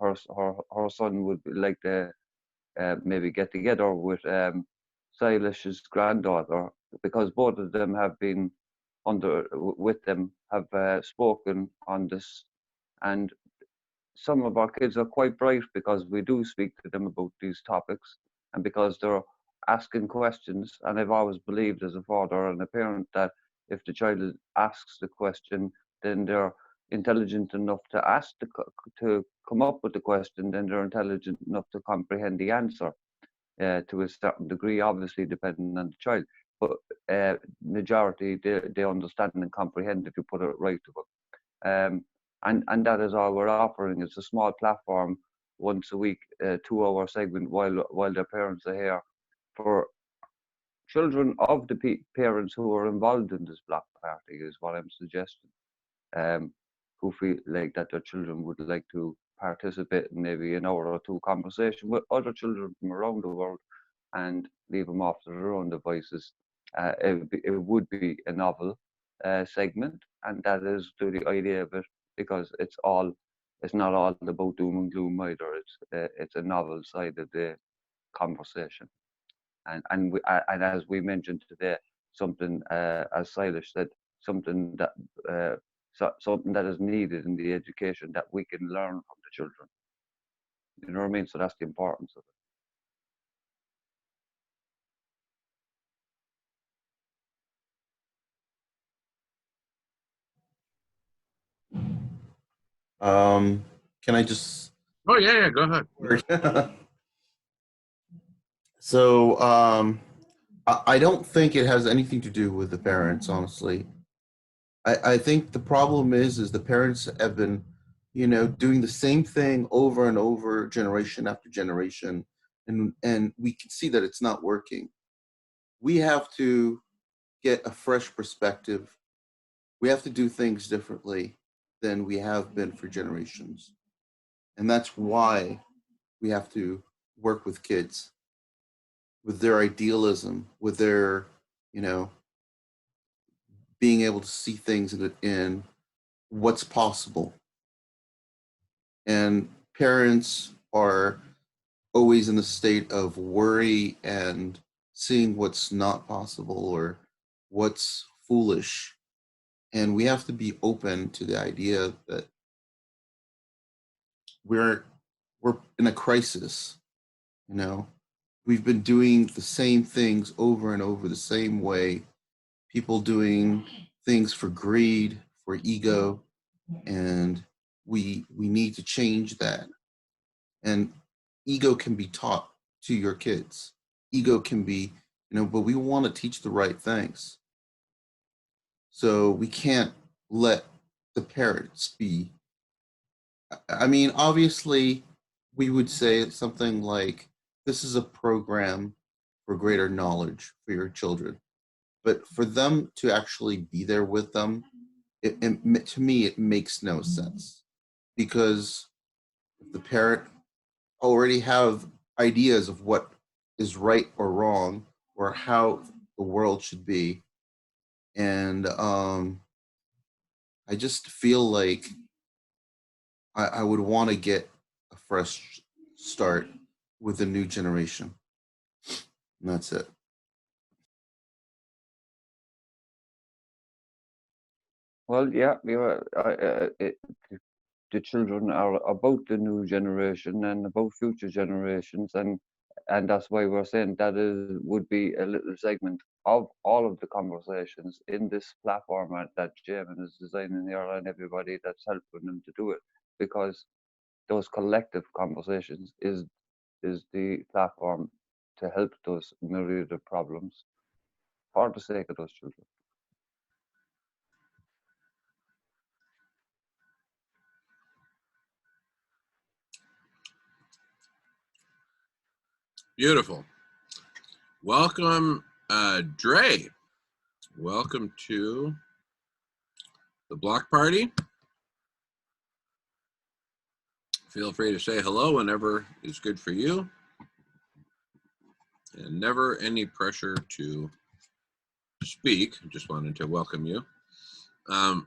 her son would like to maybe get together with Sailesh's granddaughter, because both of them have been with them, have spoken on this, and some of our kids are quite bright because we do speak to them about these topics, and because they're asking questions. And I've always believed as a father and a parent that if the child asks the question, then they're intelligent enough to to come up with the question, then they're intelligent enough to comprehend the answer to a certain degree, obviously depending on the child. But majority, they understand and comprehend if you put it right to them. And that is all we're offering. It's a small platform once a week, 2 hour segment while their parents are here, for children of the parents who are involved in this block party is what I'm suggesting, who feel like that their children would like to participate in maybe an hour or two conversation with other children from around the world and leave them off to their own devices. It would be a novel segment, and that is the idea of it, because it's not all about doom and gloom either. It's a novel side of the conversation, and as we mentioned today, something as Sailesh said, something that something that is needed in the education that we can learn from the children. You know what I mean? So that's the importance of it. Can I just? Oh yeah, go ahead. So I don't think it has anything to do with the parents, honestly. I think the problem is the parents have been, doing the same thing over and over, generation after generation, and we can see that it's not working. We have to get a fresh perspective. We have to do things differently than we have been for generations. And that's why we have to work with kids, with their idealism, with their, being able to see things in what's possible. And parents are always in the state of worry and seeing what's not possible or what's foolish. And we have to be open to the idea that we're in a crisis. We've been doing the same things over and over the same way, people doing things for greed, for ego, and we need to change that. And ego can be taught to your kids. Ego can be, but we want to teach the right things. So we can't let the parents be. I mean, obviously, we would say something like, this is a program for greater knowledge for your children. But for them to actually be there with them, to me, it makes no sense. Because if the parent already have ideas of what is right or wrong or how the world should be, and I just feel like I would want to get a fresh start with the new generation. And that's it. Well, yeah, the children are about the new generation and about future generations, and that's why we're saying that would be a little segment of all of the conversations in this platform that Jamin is designing here, and everybody that's helping them to do it, because those collective conversations is the platform to help those myriad of problems for the sake of those children. Beautiful. Welcome, Dre. Welcome to the block party. Feel free to say hello whenever is good for you. And never any pressure to speak. Just wanted to welcome you. Man,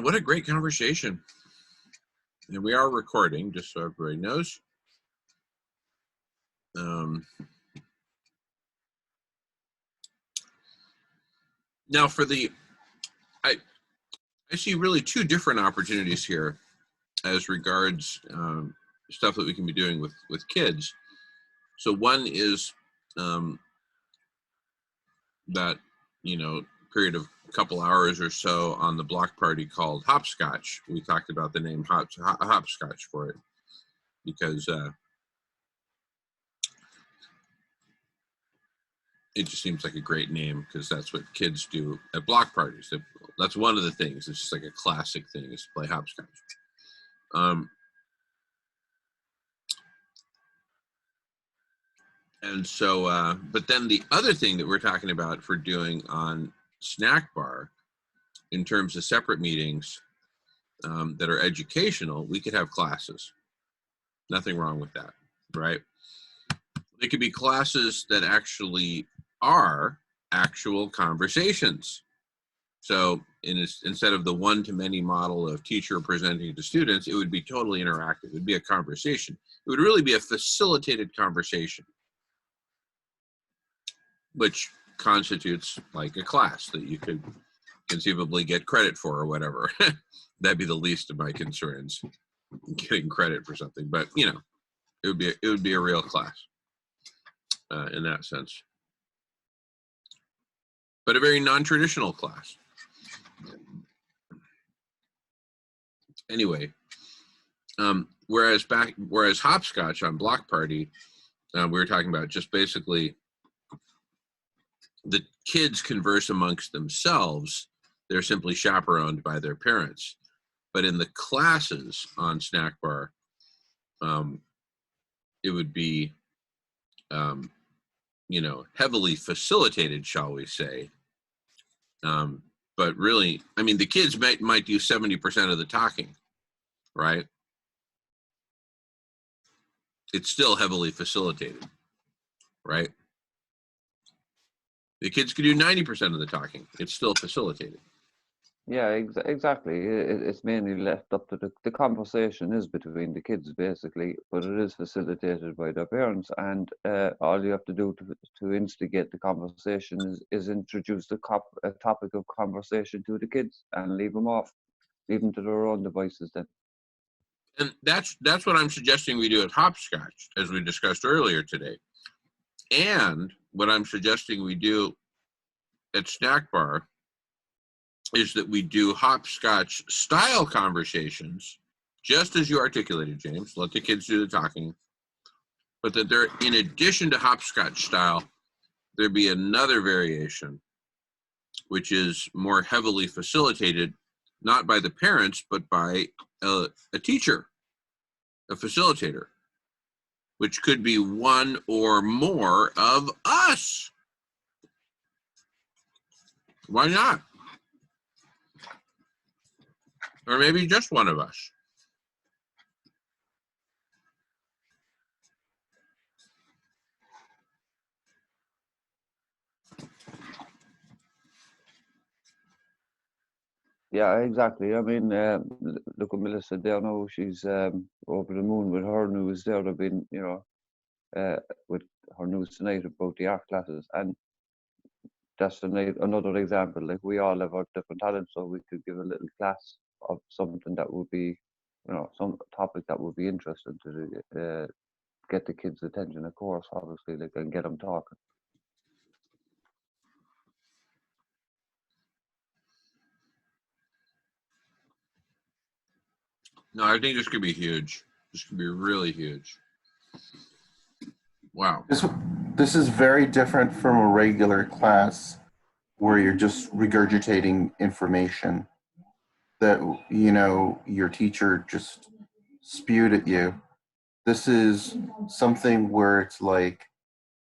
what a great conversation. And we are recording, just so everybody knows. Now for I see really two different opportunities here as regards stuff that we can be doing with kids. So one is that, period of a couple hours or so on the block party called Hopscotch. We talked about the name Hopscotch for it because it just seems like a great name, because that's what kids do at block parties. That's one of the things. It's just like a classic thing is to play hopscotch. And so, but then the other thing that we're talking about for doing on Snack Bar, in terms of separate meetings that are educational, we could have classes. Nothing wrong with that, right? They could be classes that actually are actual conversations. So instead of the one-to-many model of teacher presenting to students, it would be totally interactive. It would be a conversation. It would really be a facilitated conversation, which constitutes like a class that you could conceivably get credit for or whatever. That'd be the least of my concerns, getting credit for something. But you know, it would be a real class in that sense, but a very non-traditional class. Anyway, whereas hopscotch on Block Party, we were talking about just basically the kids converse amongst themselves. They're simply chaperoned by their parents. But in the classes on Snack Bar, it would be, you know, heavily facilitated, shall we say. But really, I mean, the kids might do 70% of the talking, right? It's still heavily facilitated, right? The kids could do 90% of the talking. It's still facilitated. Yeah, exactly. It's mainly left up to the conversation is between the kids basically, but it is facilitated by their parents. And all you have to do to instigate the conversation is introduce a topic of conversation to the kids and leave them to their own devices then. And that's what I'm suggesting we do at Hopscotch, as we discussed earlier today. And what I'm suggesting we do at Snack Bar is that we do hopscotch style conversations, just as you articulated, James. Let the kids do the talking, but that there, in addition to hopscotch style, there be another variation, which is more heavily facilitated, not by the parents, but by a teacher, a facilitator, which could be one or more of us. Why not? Or maybe just one of us. Yeah, exactly. I mean, look at Melissa there now. She's over the moon with her news there. They've been, you know, with her news tonight about the art classes. And that's another example. Like, we all have our different talents, so we could give a little class of something that would be, you know, some topic that would be interesting to get the kids' attention, of course, obviously, like, and get them talking. No, I think this could be huge. This could be really huge. Wow. This is very different from a regular class where you're just regurgitating information that, you know, your teacher just spewed at you. This is something where it's like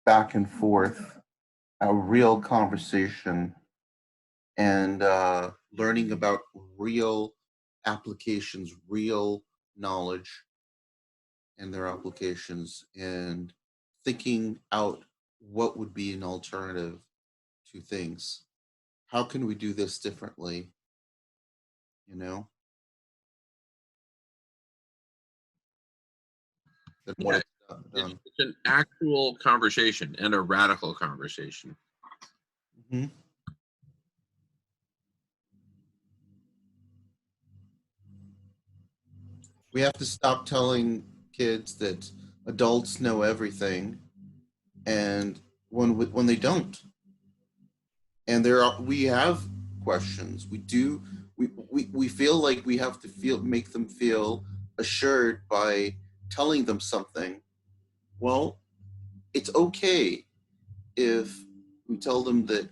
back and forth, a real conversation, and learning about real applications, real knowledge and their applications, and thinking out what would be an alternative to things. How can we do this differently? You know, than what Yeah, it's done. it's an actual conversation and a radical conversation. Mhm. We have to stop telling kids that adults know everything, and when they don't, and we have questions. We feel like we have to make them feel assured by telling them something. Well, it's okay if we tell them that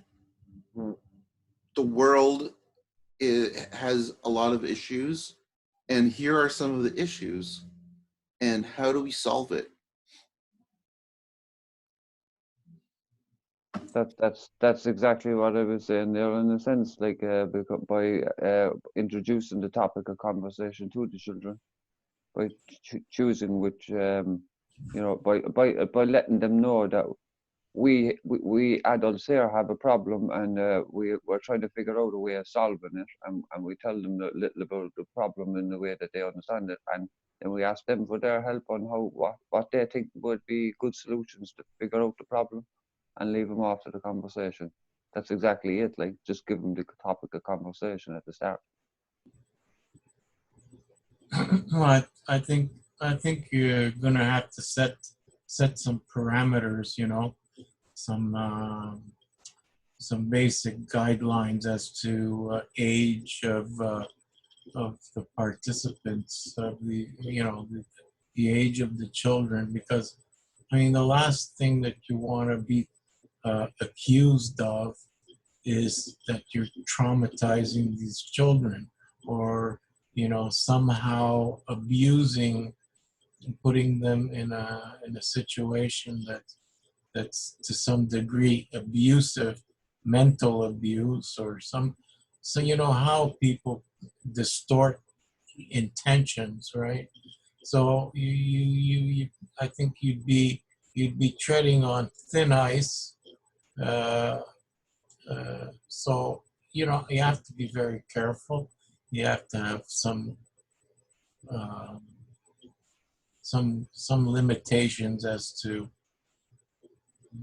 the world has a lot of issues, and here are some of the issues, and how do we solve it? That's exactly what I was saying there, in a sense, like by introducing the topic of conversation to the children, by choosing which by letting them know that we adults here have a problem, and we're trying to figure out a way of solving it, and we tell them a little about the problem in the way that they understand it, and then we ask them for their help on what they think would be good solutions to figure out the problem, and leave them off to the conversation. That's exactly it. Like, just give them the topic of conversation at the start. Well, I think you're gonna have to set some parameters, you know, some basic guidelines as to age of the participants, of the age of the children, because I mean the last thing that you want to be accused of is that you're traumatizing these children, or somehow abusing and putting them in a situation that's to some degree abusive, mental abuse, or some. So you know how people distort intentions, right? So I think you'd be treading on thin ice. Uh, so you have to be very careful. You have to have um, some limitations as to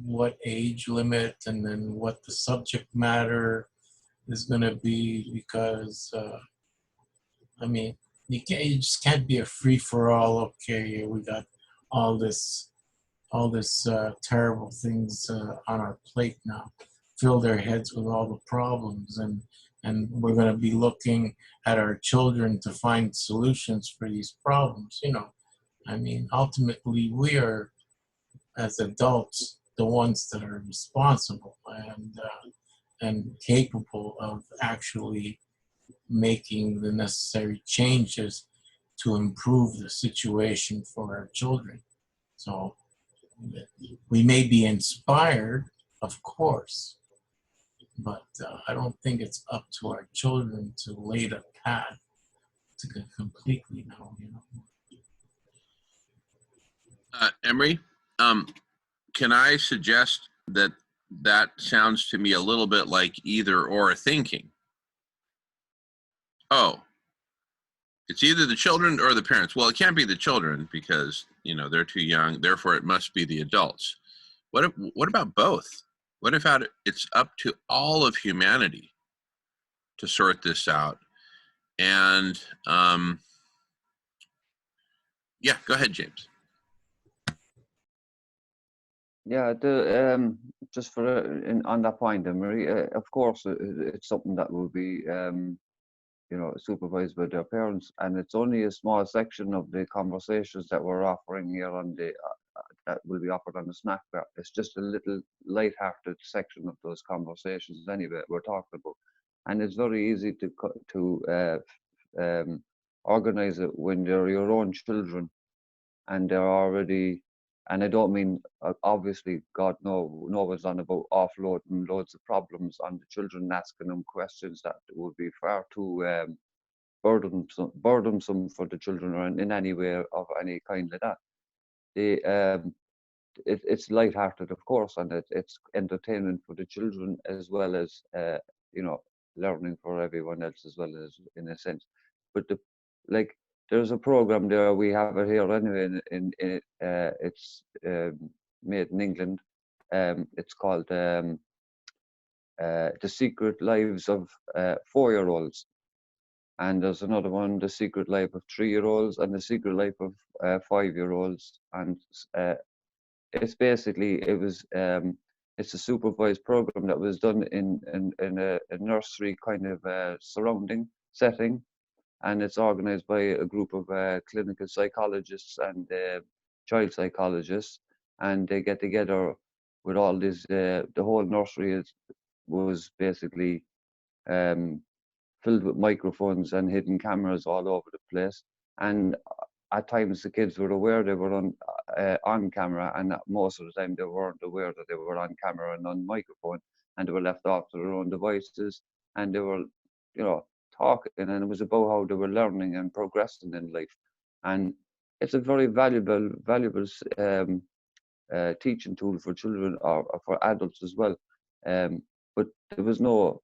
what age limit, and then what the subject matter is going to be, because I mean you just can't be a free for all. Okay, we got all this terrible things on our plate now, fill their heads with all the problems, and we're going to be looking at our children to find solutions for these problems. I mean, ultimately we are, as adults, the ones that are responsible and capable of actually making the necessary changes to improve the situation for our children. So we may be inspired, of course, but I don't think it's up to our children to lay the path to completely know. Emery, can I suggest that sounds to me a little bit like either or thinking? Oh, it's either the children or the parents. Well, it can't be the children because they're too young. Therefore, it must be the adults. What about both? What if it's up to all of humanity to sort this out? And yeah, go ahead, James. Yeah, just on that point, Emery, of course, it's something that will be supervised by their parents, and it's only a small section of the conversations that we're offering here on the that will be offered on the snack bar. It's just a little light-hearted section of those conversations anyway we're talking about, and it's very easy to organize it when they're your own children and they're already. And I don't mean, obviously, God, no one's on about offloading loads of problems on the children, asking them questions that would be far too burdensome for the children, or in any way of any kind like that. It's light-hearted, of course, and it's entertainment for the children as well as learning for everyone else as well, as in a sense. But there's a program there, we have it here anyway. It's made in England. It's called The Secret Lives of 4-year-olds. And there's another one, The Secret Life of 3-year-olds, and The Secret Life of 5-year-olds. And it's basically, it's a supervised program that was done in a nursery kind of surrounding setting, and it's organized by a group of clinical psychologists and child psychologists, and they get together with all this. The whole nursery was basically filled with microphones and hidden cameras all over the place, and at times the kids were aware they were on camera, and most of the time they weren't aware that they were on camera and on microphone, and they were left off to their own devices, and they were, you know, talking, and it was about how they were learning and progressing in life. And it's a very valuable teaching tool for children, or for adults as well. But there was no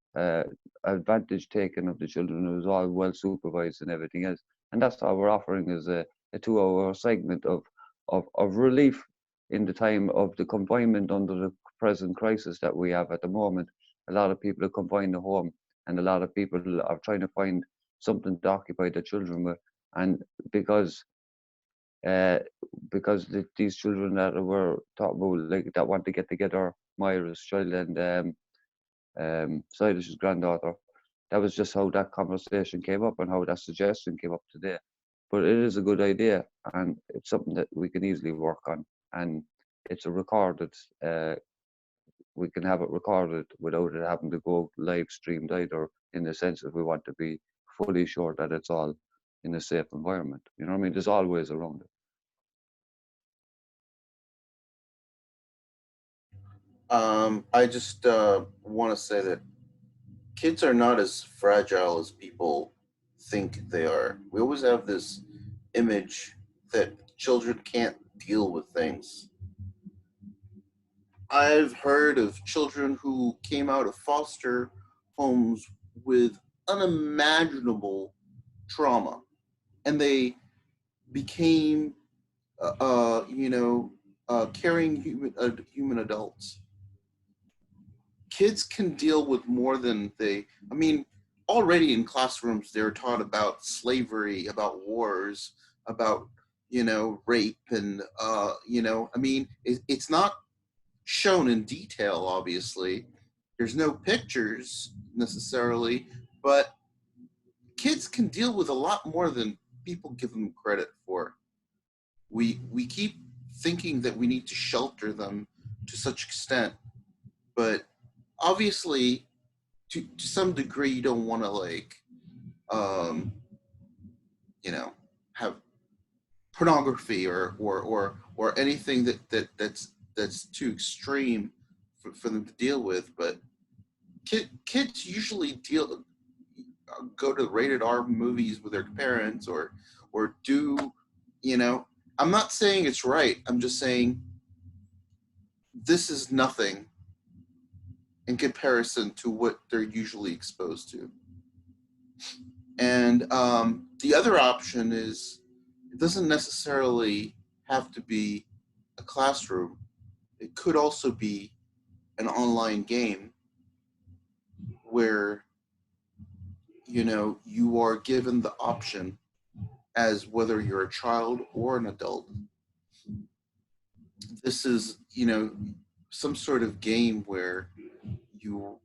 advantage taken of the children. It was all well supervised and everything else. And that's how we're offering as a 2-hour segment of relief in the time of the confinement under the present crisis that we have at the moment. A lot of people are confined at home, and a lot of people are trying to find something to occupy their children with. And because these children that were talking about, like, that want to get together, Myra's child and Sailesh's granddaughter, that was just how that conversation came up and how that suggestion came up today. But it is a good idea, and it's something that we can easily work on. And it's a recorded, we can have it recorded without it having to go live streamed either, in the sense if we want to be fully sure that it's all in a safe environment. You know what I mean? There's always around it. I just want to say that kids are not as fragile as people think they are. We always have this image that children can't deal with things. I've heard of children who came out of foster homes with unimaginable trauma, and they became, caring human adults. Kids can deal with more than already in classrooms they're taught about slavery, about wars, about, rape, and it's not shown in detail, obviously. There's no pictures necessarily, but kids can deal with a lot more than people give them credit for. We keep thinking that we need to shelter them to such extent, but obviously to some degree you don't want to have pornography or anything that's too extreme for them to deal with. But kids usually go to rated R movies with their parents or do, I'm not saying it's right. I'm just saying this is nothing in comparison to what they're usually exposed to. And the other option is, it doesn't necessarily have to be a classroom. It could also be an online game where, you are given the option, as whether you're a child or an adult. This is, some sort of game where you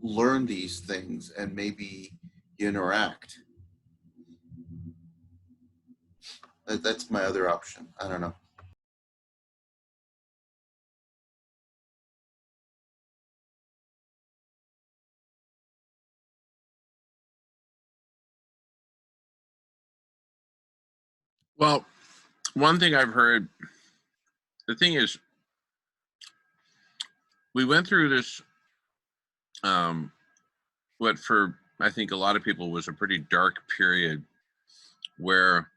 learn these things and maybe you interact. That's my other option. I don't know. Well, one thing I've heard, the thing is, we went through this, what for I think a lot of people was a pretty dark period where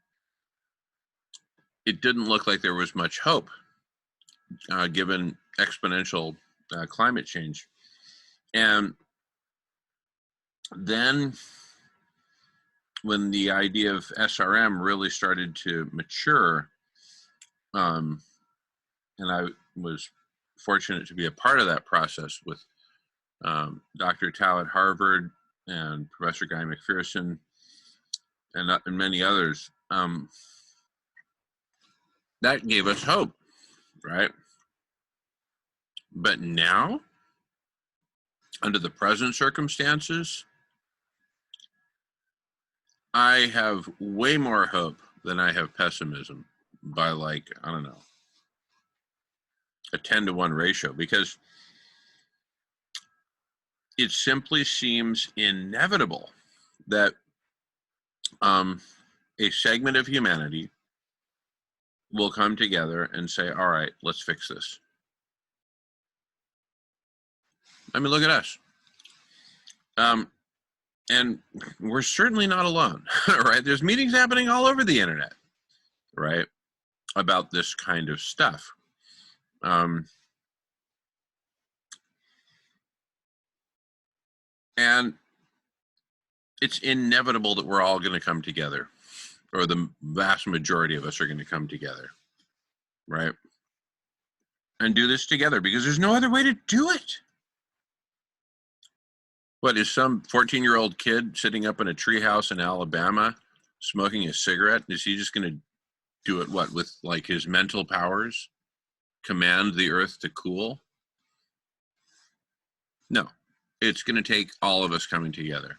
it didn't look like there was much hope, given exponential climate change. And then when the idea of SRM really started to mature, and I was fortunate to be a part of that process with Dr. Tao at Harvard and Professor Guy McPherson and many others, that gave us hope, right? But now, under the present circumstances, I have way more hope than I have pessimism by, like, I don't know, a 10-to-1 ratio, because it simply seems inevitable that a segment of humanity will come together and say, all right, let's fix this. I mean, look at us. And we're certainly not alone, right? There's meetings happening all over the internet, right, about this kind of stuff. And it's inevitable that we're all going to come together, or the vast majority of us are going to come together, right, and do this together, because there's no other way to do it. What is some 14-year-old kid sitting up in a treehouse in Alabama smoking a cigarette? Is he just going to do it, what, with like his mental powers, command the earth to cool? No, it's going to take all of us coming together.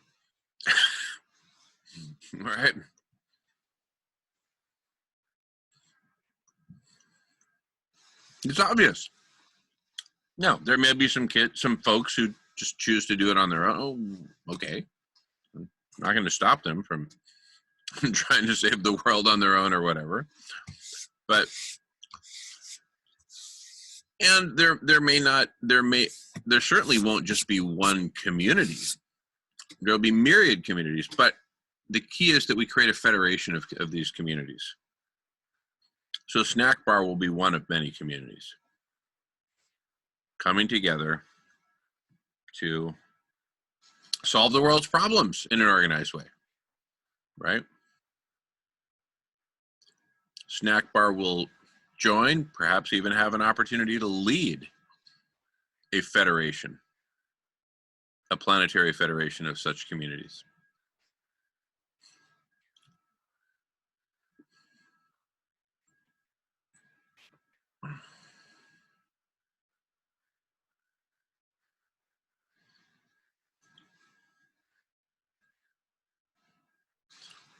Right? It's obvious. No, there may be some folks who just choose to do it on their own. Oh, okay. I'm not going to stop them from trying to save the world on their own or whatever. But, and there certainly won't just be one community. There'll be myriad communities, but the key is that we create a federation of these communities. So Snack Bar will be one of many communities coming together to solve the world's problems in an organized way, right? Snack Bar will join, perhaps even have an opportunity to lead a federation, a planetary federation of such communities.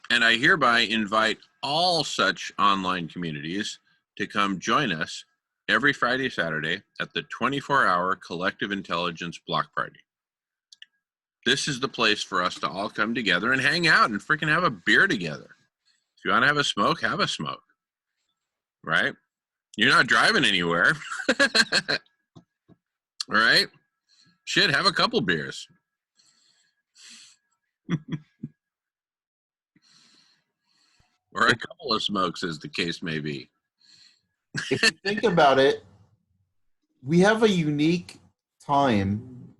And I hereby invite all such online communities to come join us every Friday, Saturday at the 24-hour Collective Intelligence Block Party. This is the place for us to all come together and hang out and freaking have a beer together. If you want to have a smoke, right? You're not driving anywhere, right? Shit, have a couple beers. Or a couple of smokes, as the case may be. If you think about it, we have a unique time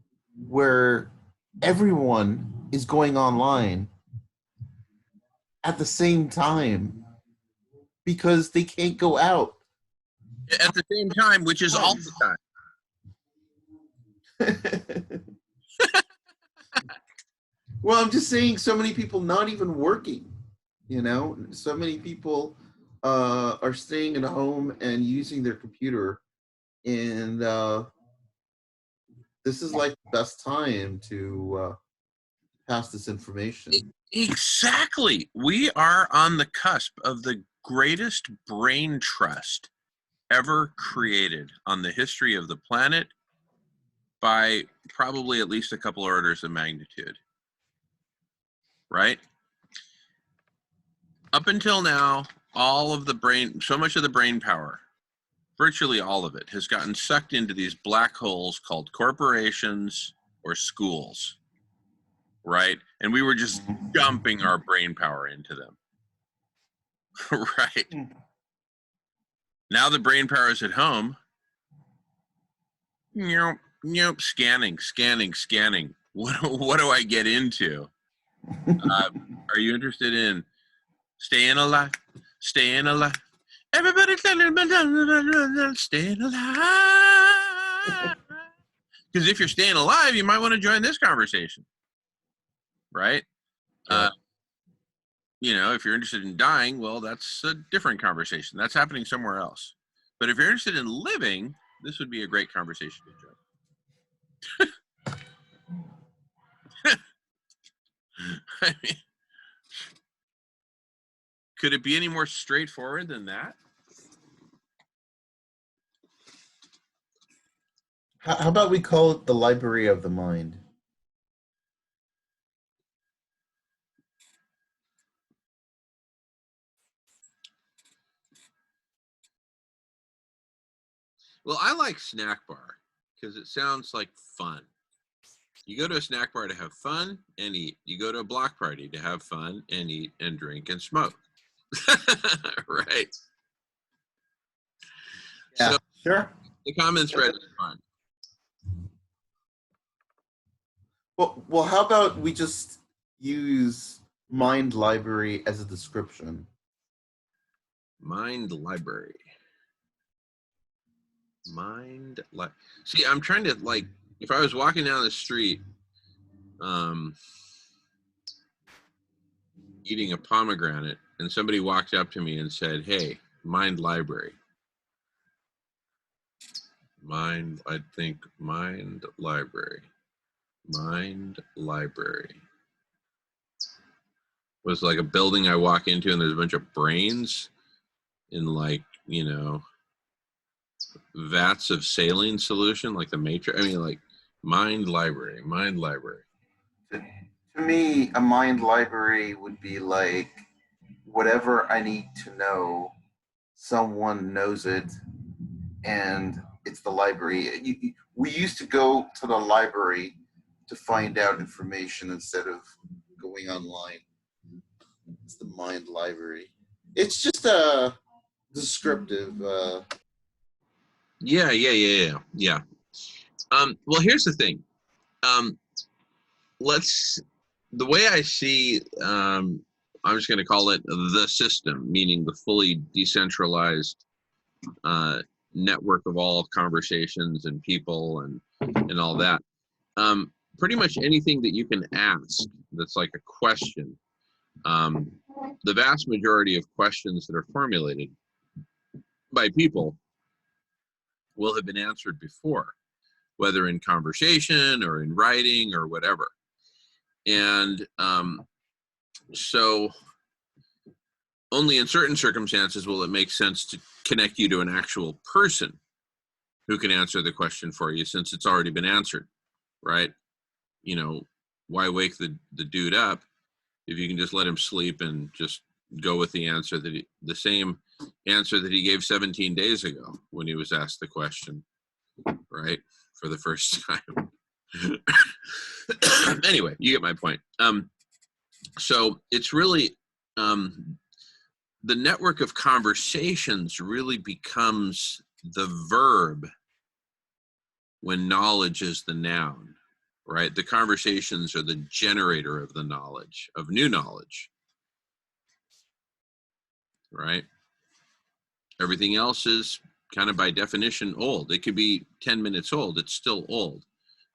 where everyone is going online at the same time because they can't go out. At the same time, which is all the time. Well, I'm just saying, so many people not even working, so many people are staying at home and using their computer, and this is like the best time to pass this information. Exactly. We are on the cusp of the greatest brain trust ever created on the history of the planet by probably at least a couple orders of magnitude. Right? Up until now, so much of the brain power, virtually all of it, has gotten sucked into these black holes called corporations or schools, right? And we were just dumping our brain power into them, right? Now the brain power is at home. Nope, scanning. What do I get into? Are you interested in staying alive? Everybody staying alive. Because if you're staying alive, you might want to join this conversation, right? Yeah. If you're interested in dying, well, that's a different conversation. That's happening somewhere else. But if you're interested in living, this would be a great conversation to join. I mean, could it be any more straightforward than that? How about we call it the library of the mind? Well, I like snack bar because it sounds like fun. You go to a snack bar to have fun and eat. You go to a block party to have fun and eat and drink and smoke. Right. Yeah, So sure. the common thread is fun. Well, how about we just use mind library as a description? Mind library. See, I'm trying to, like, if I was walking down the street, eating a pomegranate, and somebody walked up to me and said, "Hey, mind library." I'd think mind library. Mind library was like a building I walk into and there's a bunch of brains in, like, you know, vats of saline solution, like the Matrix. I mean, like, mind library. To me, a mind library would be like whatever I need to know, someone knows it, and it's the library. We used to go to the library to find out information instead of going online. It's the mind library. It's just a descriptive. Yeah. Well, here's the thing. The way I see, I'm just going to call it the system, meaning the fully decentralized network of all conversations and people and all that. Pretty much anything that you can ask that's like a question. The vast majority of questions that are formulated by people will have been answered before, whether in conversation or in writing or whatever. And so only in certain circumstances will it make sense to connect you to an actual person who can answer the question for you, since it's already been answered, right? You know, why wake the dude up if you can just let him sleep and just go with the answer the same answer that he gave 17 days ago when he was asked the question, right? For the first time. Anyway, you get my point. So it's really, the network of conversations really becomes the verb when knowledge is the noun, right? The conversations are the generator of the knowledge, of new knowledge, right? Everything else is kind of by definition old. It could be 10 minutes old. It's still old.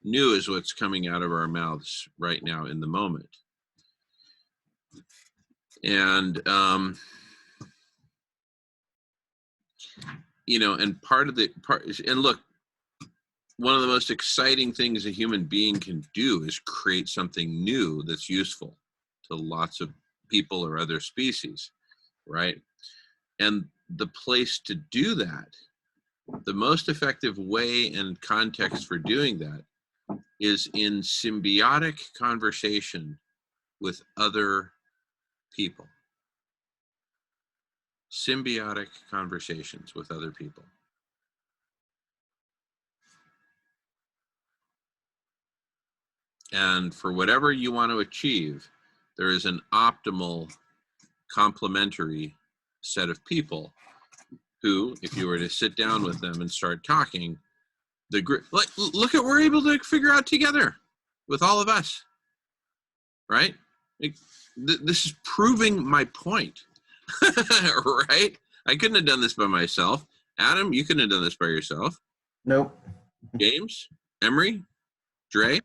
New is what's coming out of our mouths right now in the moment. And, you know, and and look, one of the most exciting things a human being can do is create something new that's useful to lots of people or other species, right? And the place to do that, the most effective way and context for doing that is in symbiotic conversation with other people. Symbiotic conversations with other people. And for whatever you want to achieve, there is an optimal complementary set of people who, if you were to sit down with them and start talking, like, look at what we're able to figure out together with all of us, right? Like, this is proving my point, right? I couldn't have done this by myself. Adam, you couldn't have done this by yourself. Nope. James, Emery, Dre,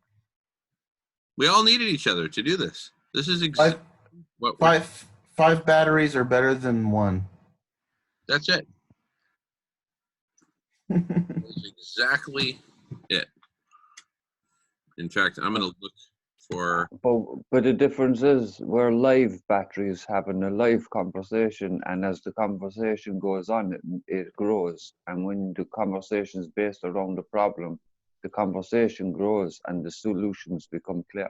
we all needed each other to do this. This is Five batteries are better than one. That's it. That's exactly it. In fact, I'm going to look for. But the difference is we're live batteries having a live conversation, and as the conversation goes on, it grows. And when the conversation is based around the problem, the conversation grows and the solutions become clear.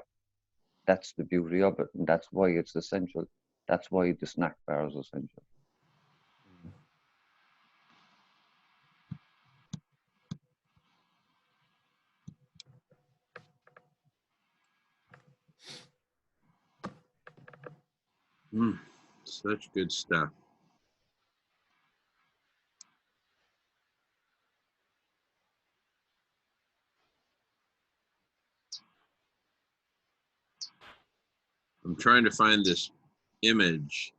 That's the beauty of it, and that's why it's essential. That's why the snack bar is essential. Such good stuff. I'm trying to find this image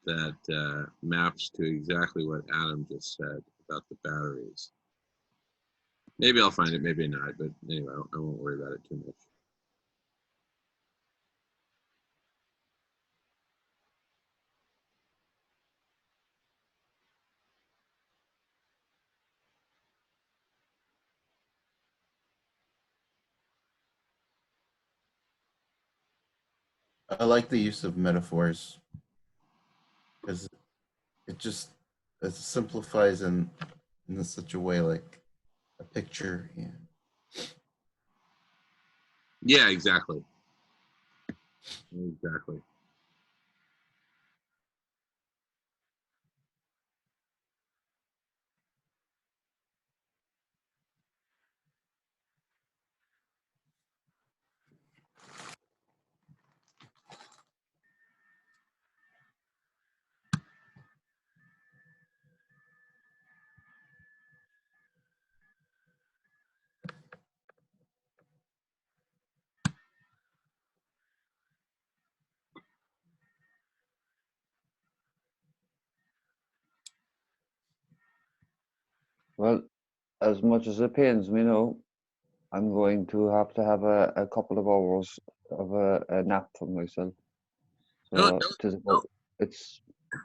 that maps to exactly what Adam just said about the batteries. Maybe I'll find it, maybe not, but anyway, I won't worry about it too much. I like the use of metaphors because it simplifies in such a way, like a picture. Yeah, exactly. Exactly. Well, as much as it pains me now, I'm going to have a couple of hours of a nap for myself. No, So it's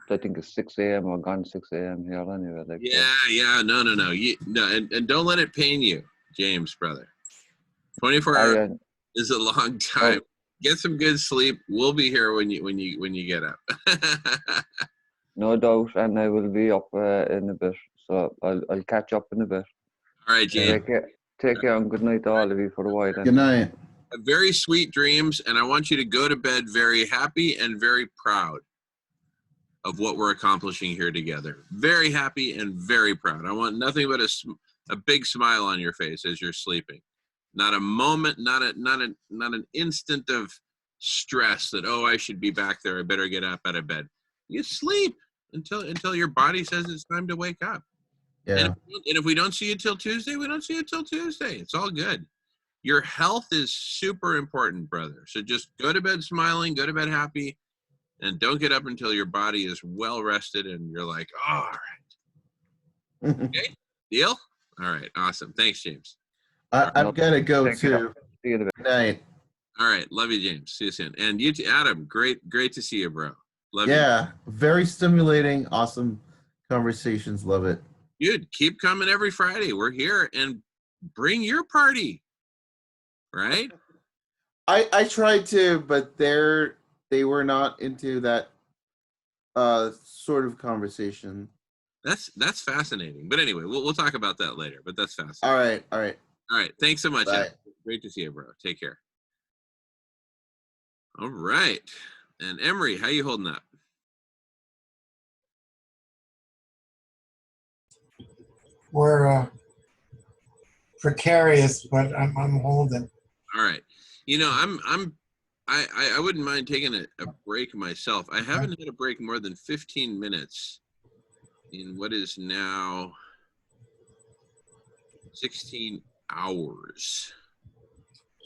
I think it's 6 a.m. or gone 6 a.m. here anyway. Like, yeah, no. And don't let it pain you, James, brother. 24 hours is a long time. Get some good sleep. We'll be here when you get up. no doubt, and I will be up in a bit. So I'll catch up in a bit. All right, James. Take care and good night to all of you for a while. Good night. Very sweet dreams, and I want you to go to bed very happy and very proud of what we're accomplishing here together. Very happy and very proud. I want nothing but a big smile on your face as you're sleeping. Not a moment, not an instant of stress that, oh, I should be back there. I better get up out of bed. You sleep until your body says it's time to wake up. Yeah. And if we don't see you till Tuesday, we don't see you till Tuesday. It's all good. Your health is super important, brother. So just go to bed smiling, go to bed happy, and don't get up until your body is well rested and you're like, oh, all right. Okay? Deal? All right. Awesome. Thanks, James. I've got to go too. See you in a bit. Good night. All right. Love you, James. See you soon. And you too, Adam. Great to see you, bro. Love you. Yeah. Very stimulating. Awesome conversations. Love it. Dude, keep coming every Friday. We're here, and bring your party. Right? I tried to, but they were not into that sort of conversation. That's fascinating. But anyway, we'll talk about that later. But that's fascinating. All right. Thanks so much. Bye. Great to see you, bro. Take care. All right. And Emery, how you holding up? We're precarious, but I'm holding. All right. You know, I wouldn't mind taking a break myself. I haven't had a break more than 15 minutes in what is now 16 hours.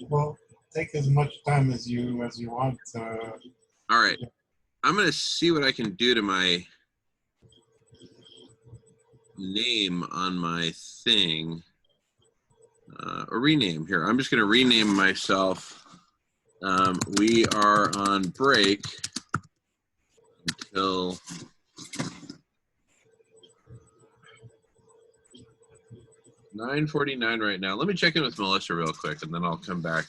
Well, take as much time as you want. All right. I'm going to see what I can do to my name on my thing. A rename here. I'm just going to rename myself. We are on break until 9:49 right now. Let me check in with Melissa real quick, and then I'll come back.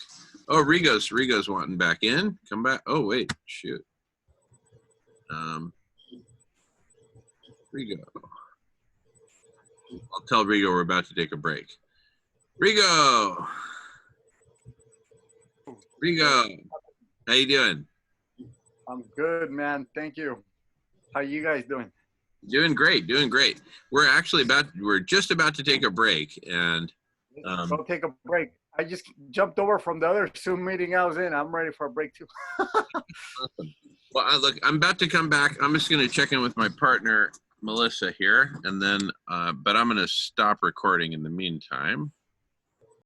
Oh, Rigo's wanting back in. Come back. Oh, wait. Shoot. Rigo. I'll tell Rigo we're about to take a break. Rigo, how you doing? I'm good, man. Thank you. How you guys doing? Doing great. We're just about to take a break, and Go take a break. I just jumped over from the other Zoom meeting I was in. I'm ready for a break too. awesome. Well, look, I'm about to come back. I'm just going to check in with my partner, Melissa, here, and then, but I'm going to stop recording in the meantime.